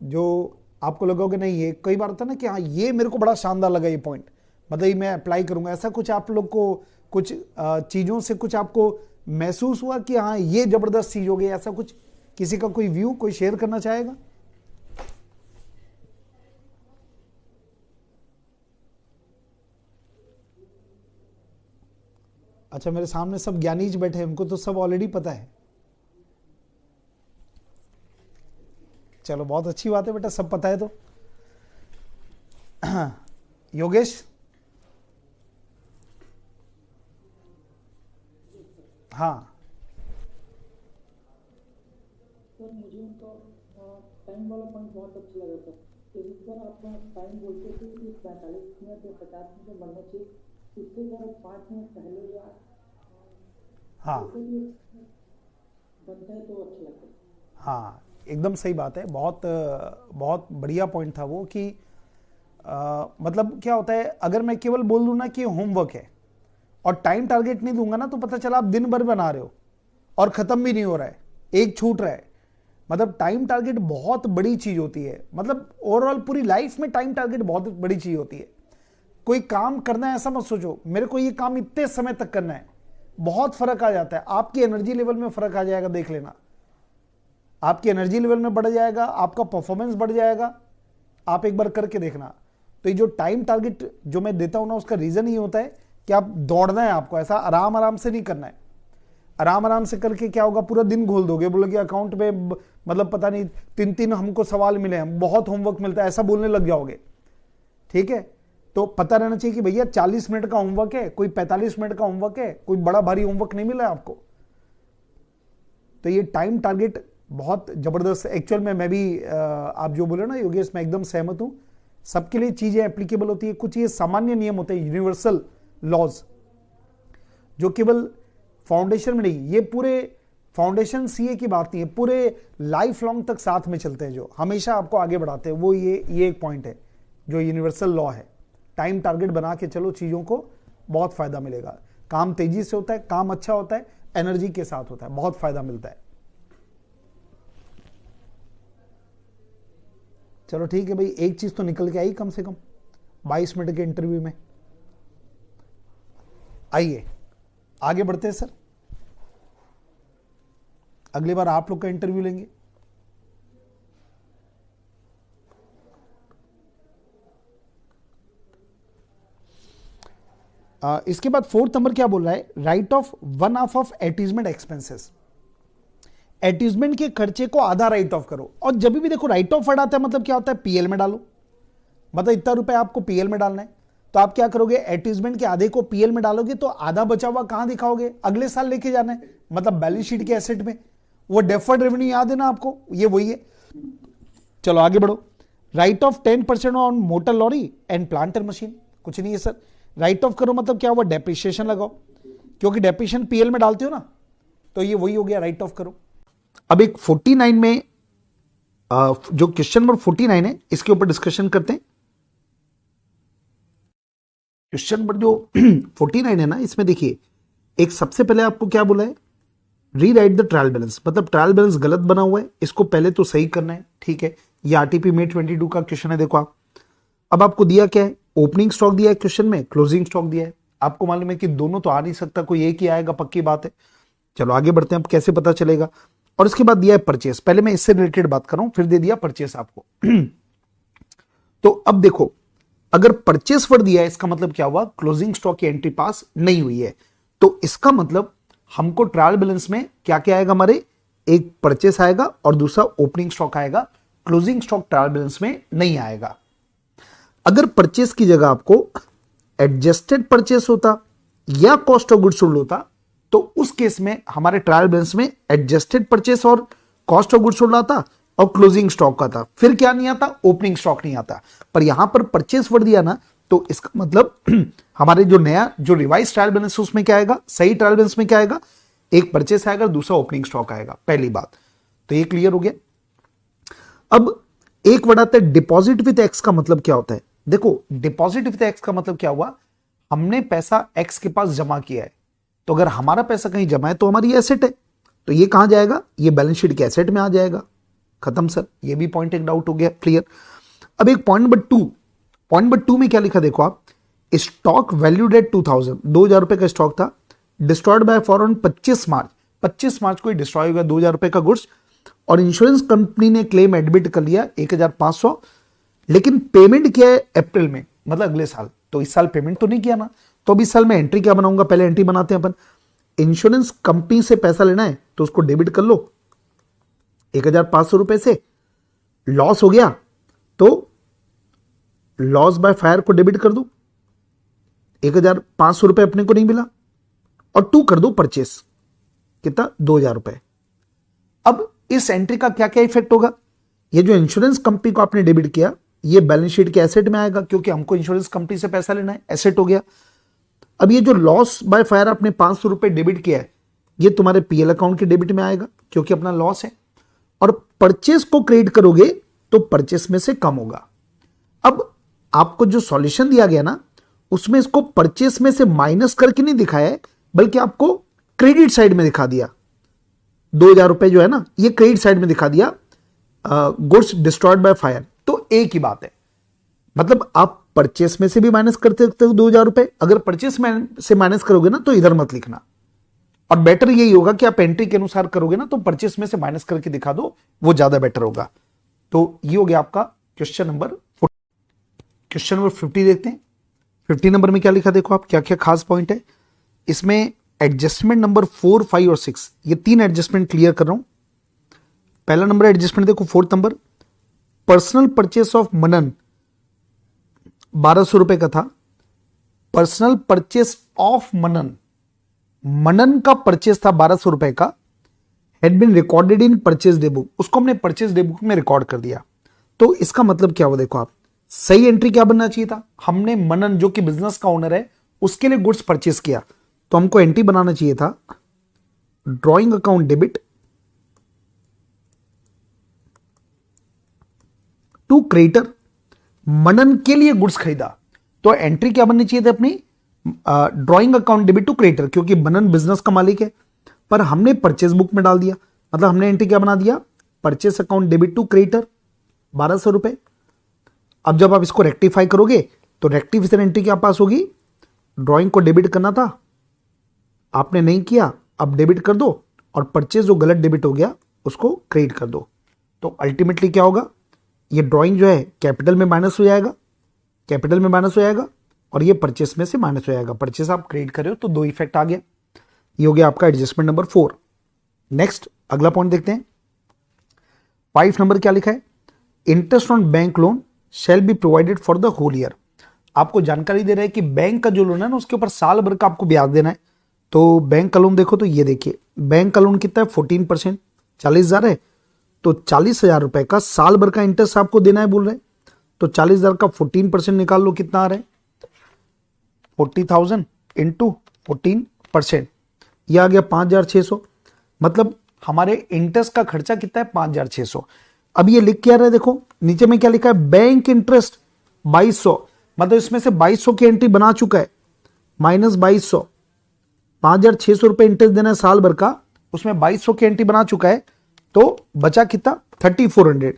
जो आपको लगा होगा नहीं ये, कई बार होता है ना कि हाँ ये मेरे को बड़ा शानदार लगा ये पॉइंट, मतलब ये मैं अप्लाई करूंगा, ऐसा कुछ आप लोग को कुछ चीजों से कुछ आपको महसूस हुआ कि हाँ ये जबरदस्त चीज हो गई, ऐसा कुछ किसी का कोई व्यू कोई शेयर करना चाहेगा? अच्छा, मेरे सामने सब ज्ञानीज बैठे हैं, उनको तो सब ऑलरेडी पता है। चलो बहुत अच्छी बात है बेटा, सब पता है तो। योगेश, हाँ सर मुझे उनका टाइम वाला पॉइंट बहुत अच्छा लगा सर। जैसे सर आप टाइम बोलते थे कि 45 मिनट या 50 मिनट बनना चाहिए, इससे सर 5 मिनट पहले या हाँ बनता है तो अच्छा लगता है। हाँ, एकदम सही बात है। बहुत बहुत बढ़िया पॉइंट था वो कि मतलब क्या होता है, अगर मैं केवल बोल दूं ना कि होमवर्क है और टाइम टारगेट नहीं दूंगा ना, तो पता चला आप दिन भर बना रहे हो और खत्म भी नहीं हो रहा है, एक छूट रहा है। मतलब टाइम टारगेट बहुत बड़ी चीज होती है, मतलब ओवरऑल पूरी लाइफ में टाइम टारगेट बहुत बड़ी चीज होती है। कोई काम करना है ऐसा मत सोचो मेरे को ये काम इतने समय तक करना है, बहुत फर्क आ जाता है, आपकी एनर्जी लेवल में फर्क आ जाएगा, देख लेना, आपकी एनर्जी लेवल में बढ़ जाएगा, आपका परफॉर्मेंस बढ़ जाएगा, आप एक बार करके देखना। तो ये जो टाइम टारगेट जो मैं देता हूं ना, उसका रीजन ये होता है कि आप दौड़ना है, आपको ऐसा आराम आराम से नहीं करना है। आराम आराम से करके क्या होगा, पूरा दिन घोल दोगे, बोलोगे अकाउंट में मतलब पता नहीं 3-3 हमको सवाल मिले हैं, बहुत होमवर्क मिलता है, ऐसा बोलने लग जाओगे। ठीक है, तो पता रहना चाहिए कि भैया 40 मिनट का होमवर्क है, कोई 45 मिनट का होमवर्क है, कोई बड़ा भारी होमवर्क नहीं मिला है आपको। तो ये टाइम टारगेट बहुत जबरदस्त एक्चुअल में, मैं भी आप जो बोले ना योगेश, मैं एकदम सहमत हूं। सबके लिए चीजें एप्लीकेबल होती है, कुछ ये सामान्य नियम होते हैं, यूनिवर्सल लॉज, जो केवल फाउंडेशन में नहीं, ये पूरे फाउंडेशन सीए की बात नहीं है, पूरे लाइफ लॉन्ग तक साथ में चलते हैं, जो हमेशा आपको आगे बढ़ाते हैं। वो ये एक पॉइंट है जो यूनिवर्सल लॉ है। टाइम टारगेट बना के चलो, चीजों को बहुत फायदा मिलेगा, काम तेजी से होता है, काम अच्छा होता है, एनर्जी के साथ होता है, बहुत फायदा मिलता है। चलो ठीक है भाई, एक चीज तो निकल के आई कम से कम 22 मिनट के इंटरव्यू में। आइए आगे बढ़ते हैं सर, अगली बार आप लोग का इंटरव्यू लेंगे। इसके बाद 4th नंबर क्या बोल रहा है, right of 1/2 of advertisement expenses. Advertisement के खर्चे को आधा राइट ऑफ करो। और जब भी देखो राइट ऑफ वर्ड आता है, मतलब क्या होता है, पीएल में डालो, मतलब इतना रुपए आपको पीएल में डालना है, तो आप क्या करोगे, एडवर्टाइजमेंट के आधे को पीएल में डालोगे, तो आधा बचा हुआ कहां दिखाओगे, अगले साल लेके जाना है, मतलब बैलेंस शीट के एसेट में। वो डेफर्ड रेवेन्यू याद है ना आपको, ये वही है। चलो आगे बढ़ो। Write off 10% on motor lorry and planter machine, कुछ नहीं है सर, राइट ऑफ करो मतलब क्या हुआ, डेप्रिसिएशन लगाओ, क्योंकि डेप्रिसिएशन पीएल में डालते हो ना, तो ये वही हो गया, राइट ऑफ करो। अब एक 49 में जो क्वेश्चन नंबर 49 है, इसके ऊपर डिस्कशन करते हैं। क्वेश्चन नंबर जो 49 है ना, इसमें देखिए एक सबसे पहले आपको क्या बोला है, रीराइट द ट्रायल बैलेंस, मतलब ट्रायल बैलेंस गलत बना हुआ है, इसको पहले तो सही करना है। ठीक है, ये आरटीपी में 22 का क्वेश्चन है, देखो आप। अब आपको दिया क्या है, ओपनिंग स्टॉक दिया है क्वेश्चन में, क्लोजिंग स्टॉक दिया है। आपको मालूम है कि दोनों तो आ नहीं सकता, कोई एक ही आएगा, पक्की बात है। चलो आगे बढ़ते हैं, अब कैसे पता चलेगा। और इसके बाद दिया है परचेस, पहले मैं इससे रिलेटेड बात कर रहा हूं, फिर दे दिया परचेस आपको। तो अब देखो, अगर परचेस वर्ड दिया है इसका मतलब क्या हुआ, क्लोजिंग स्टॉक की एंट्री पास नहीं हुई है। तो इसका मतलब हमको ट्रायल बैलेंस में क्या क्या आएगा हमारे, एक परचेस आएगा और दूसरा ओपनिंग स्टॉक आएगा, क्लोजिंग स्टॉक ट्रायल बैलेंस में नहीं आएगा। अगर परचेस की जगह आपको एडजस्टेड परचेस होता या कॉस्ट ऑफ गुड्स सोल्ड होता, तो उस केस में हमारे ट्रायल बैलेंस में एडजस्टेड परचेस और कॉस्ट ऑफ गुड्स सोल्ड आता और क्लोजिंग स्टॉक आता, फिर क्या नहीं आता, ओपनिंग स्टॉक नहीं आता। पर यहां पर परचेस वर्ड दिया ना, तो इसका मतलब हमारे जो नया जो रिवाइज ट्रायल बैलेंस उसमें क्या आएगा, सही ट्रायल बैलेंस में क्या आएगा, एक परचेस आएगा, दूसरा ओपनिंग स्टॉक आएगा, पहली बात। तो ये क्लियर हो गया। अब एक वर्ड आता है डिपॉजिट विद एक्स, का मतलब क्या होता है। देखो डिपॉजिट विद एक्स का मतलब क्या हुआ, हमने पैसा एक्स के पास जमा किया है, तो अगर हमारा पैसा कहीं जमा है तो हमारी एसेट है, तो ये कहां जाएगा, ये बैलेंस शीट के एसेट में आ जाएगा। खत्म सर, ये भी पॉइंट एक डाउट हो गया, क्लियर। अब एक पॉइंट नंबर टू में क्या लिखा देखो आप, स्टॉक वैल्यूड एट 2000 रुपए का स्टॉक था, डिस्ट्रॉयड बाय फॉर 25 मार्च को डिस्ट्रॉय हो गया 2000 रुपए का गुड्स, और इंश्योरेंस कंपनी ने क्लेम एडमिट कर लिया 1500, लेकिन पेमेंट किया है अप्रैल में, मतलब अगले साल। तो इस साल पेमेंट तो नहीं किया ना, तो अब इस साल मैं एंट्री क्या बनाऊंगा, पहले एंट्री बनाते हैं अपन। इंश्योरेंस कंपनी से पैसा लेना है तो उसको डेबिट कर लो 1500 रुपए से, लॉस हो गया तो लॉस बाय फायर को डेबिट कर दो, 1500 रुपए अपने को नहीं मिला, और 2 कर दो परचेस, कितना, 2000 रुपए। अब इस एंट्री का क्या क्या इफेक्ट होगा, ये जो इंश्योरेंस कंपनी को आपने डेबिट किया ये बैलेंस शीट के एसेट में आएगा, क्योंकि हमको इंश्योरेंस कंपनी से पैसा लेना है, एसेट हो गया। अब ये जो लॉस बाय फायर आपने 500 रुपए डेबिट किया है, ये तुम्हारे पीएल अकाउंट के डेबिट में आएगा, क्योंकि अपना लॉस है। और परचेस को क्रेडिट करोगे तो परचेस में से कम होगा। अब आपको जो सॉल्यूशन दिया गया ना, उसमें इसको परचेस में से माइनस करके नहीं दिखाया है, बल्कि आपको क्रेडिट साइड में दिखा दिया। 2000 रुपए जो है ना, ये क्रेडिट साइड में दिखा दिया, गुड्स डिस्ट्रॉयड बाय फायर। तो एक ही बात है, मतलब आप परचेस में से भी माइनस करते सकते हो 2000 रुपए, अगर परचेस में से माइनस करोगे ना तो इधर मत लिखना, और बेटर यही होगा कि आप एंट्री के अनुसार करोगे ना तो परचेस में से माइनस करके दिखा दो, वो ज्यादा बेटर होगा। तो ये हो गया आपका क्वेश्चन नंबर 50 देखते हैं। 50 नंबर में क्या लिखा देखो आप, क्या क्या खास पॉइंट है इसमें। एडजस्टमेंट नंबर 4, 5 और 6, ये 3 एडजस्टमेंट क्लियर कर रहा हूं। पहला नंबर एडजस्टमेंट देखो, 4th number, personal purchase of Manan 1200 रुपए का था। पर्सनल परचेस ऑफ मनन का परचेस था 1200 रुपए का, had been recorded in purchase day book, उसको हमने परचेस डे बुक में रिकॉर्ड कर दिया। तो इसका मतलब क्या हुआ देखो आप, सही एंट्री क्या बनना चाहिए था, हमने मनन जो कि बिजनेस का ओनर है उसके लिए गुड्स परचेस किया, तो हमको एंट्री बनाना चाहिए था drawing account debit to creditor, Manan के लिए गुड्स खरीदा, तो एंट्री क्या बननी चाहिए थी अपनी, drawing account debit to creditor, क्योंकि मनन बिजनेस का मालिक है, पर हमने परचेस बुक में डाल दिया, मतलब हमने एंट्री क्या बना दिया, purchase account debit to creditor 1200 रुपए। अब जब आप इसको रेक्टिफाई करोगे तो रेक्टिफिकेशन एंट्री क्या पास होगी, ड्रॉइंग को डेबिट करना था, आपने नहीं किया, अब डेबिट कर दो, और परचेस जो गलत डेबिट हो गया उसको क्रेडिट कर दो। तो अल्टीमेटली क्या होगा, ये ड्रॉइंग जो है कैपिटल में माइनस हो जाएगा, और ये परचेस में से माइनस हो जाएगा। परचेस आप क्रेडिट कर रहे हो तो 2 इफेक्ट आ गया। ये हो गया आपका एडजस्टमेंट नंबर 4। नेक्स्ट अगला पॉइंट देखते हैं। 5 नंबर क्या लिखा है, interest on bank loan shall be provided for the whole year. आपको जानकारी दे रहा है कि बैंक का जो लोन है ना उसके ऊपर साल भर का आपको ब्याज देना है। तो बैंक का लोन देखो तो ये देखिए, बैंक का लोन कितना है, 14%, 40,000 है, तो 40,000 रुपए का साल भर का इंटरेस्ट आपको देना है बोल रहे हैं। तो 40,000 का 14% निकाल लो, कितना आ रहा है, 40,000 इंटू 14%, यह आ गया 5,600। मतलब हमारे इंटरेस्ट का खर्चा कितना है, 5,600। अब ये लिख क्या रहा है देखो, नीचे में क्या लिखा है, बैंक इंटरेस्ट 2200, मतलब इसमें से 2200 की एंट्री बना चुका है, माइनस 2200, 5,600 रुपए इंटरेस्ट देना है साल भर का, उसमें 2200 की एंट्री बना चुका है, तो बचा कितना, 3400।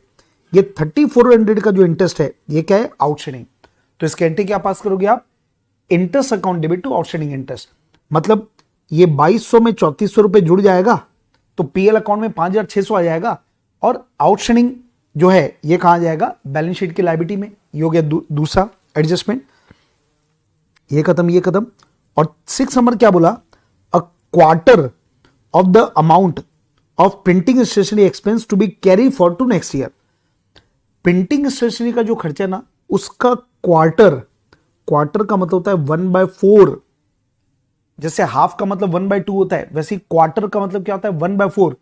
ये 3400 का जो इंटरेस्ट है ये क्या है, आउटस्टैंडिंग। तो इसकी एंट्री क्या पास करोगे आप, interest account debit to outstanding interest. मतलब ये 2200 में 3400 रुपए जुड़ जाएगा तो पीएल अकाउंट में 5600 आ जाएगा, और आउटस्टैंडिंग जो है ये कहां जाएगा, बैलेंस शीट की लायबिलिटी में। ये हो गया दूसरा एडजस्टमेंट, ये खत्म। और 6 नंबर क्या बोला, a quarter of the amount of printing stationery expense to be carry for to next year. Printing stationery का जो खर्चा ना, उसका क्वार्टर का मतलब होता है 1/4। जैसे हाफ का मतलब 1/2 होता है, वैसे क्वार्टर का मतलब क्या होता है, 1/4।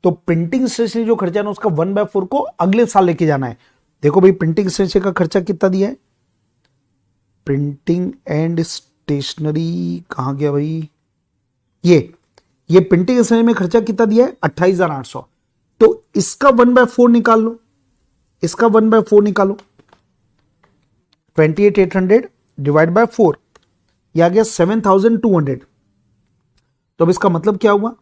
तो प्रिंटिंग स्टेशनरी जो खर्चा है ना, उसका 1/4 को अगले साल लेके जाना है। देखो भाई, प्रिंटिंग स्टेशनरी का खर्चा कितना दिया है, प्रिंटिंग एंड स्टेशनरी कहां गया भाई, ये प्रिंटिंग स्टेशनरी में खर्चा कितना दिया है, 28,800। तो इसका 1/4 निकाल लो, 28,800 डिवाइड बाय 4, यह आ गया 7,200। तो अब इसका मतलब क्या हुआ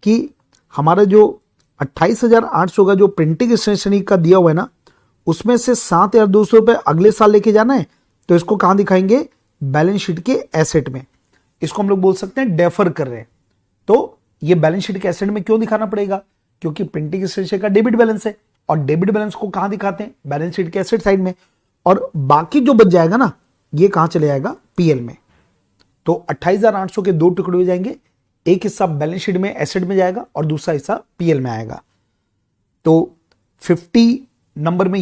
कि हमारा जो 28,800 का जो प्रिंटिंग स्टेशनरी का दिया हुआ है ना, उसमें से 7,200 रुपए अगले साल लेके जाना है। तो इसको कहां दिखाएंगे, बैलेंस शीट के एसेट में। इसको हम लोग बोल सकते हैं डेफर कर रहे हैं। तो ये बैलेंस शीट के एसेट में क्यों दिखाना पड़ेगा, क्योंकि प्रिंटिंग स्टेशनरी का डेबिट बैलेंस है, और डेबिट बैलेंस को कहां दिखाते हैं, बैलेंस शीट के एसेट साइड में। और बाकी जो बच जाएगा ना, ये कहां चले जाएगा, पीएल में। तो 28,800 के 2 टुकड़े हो जाएंगे, एक हिस्सा बैलेंस शीट में एसेट में जाएगा और दूसरा हिस्सा पीएल में आएगा। तो 50 नंबर में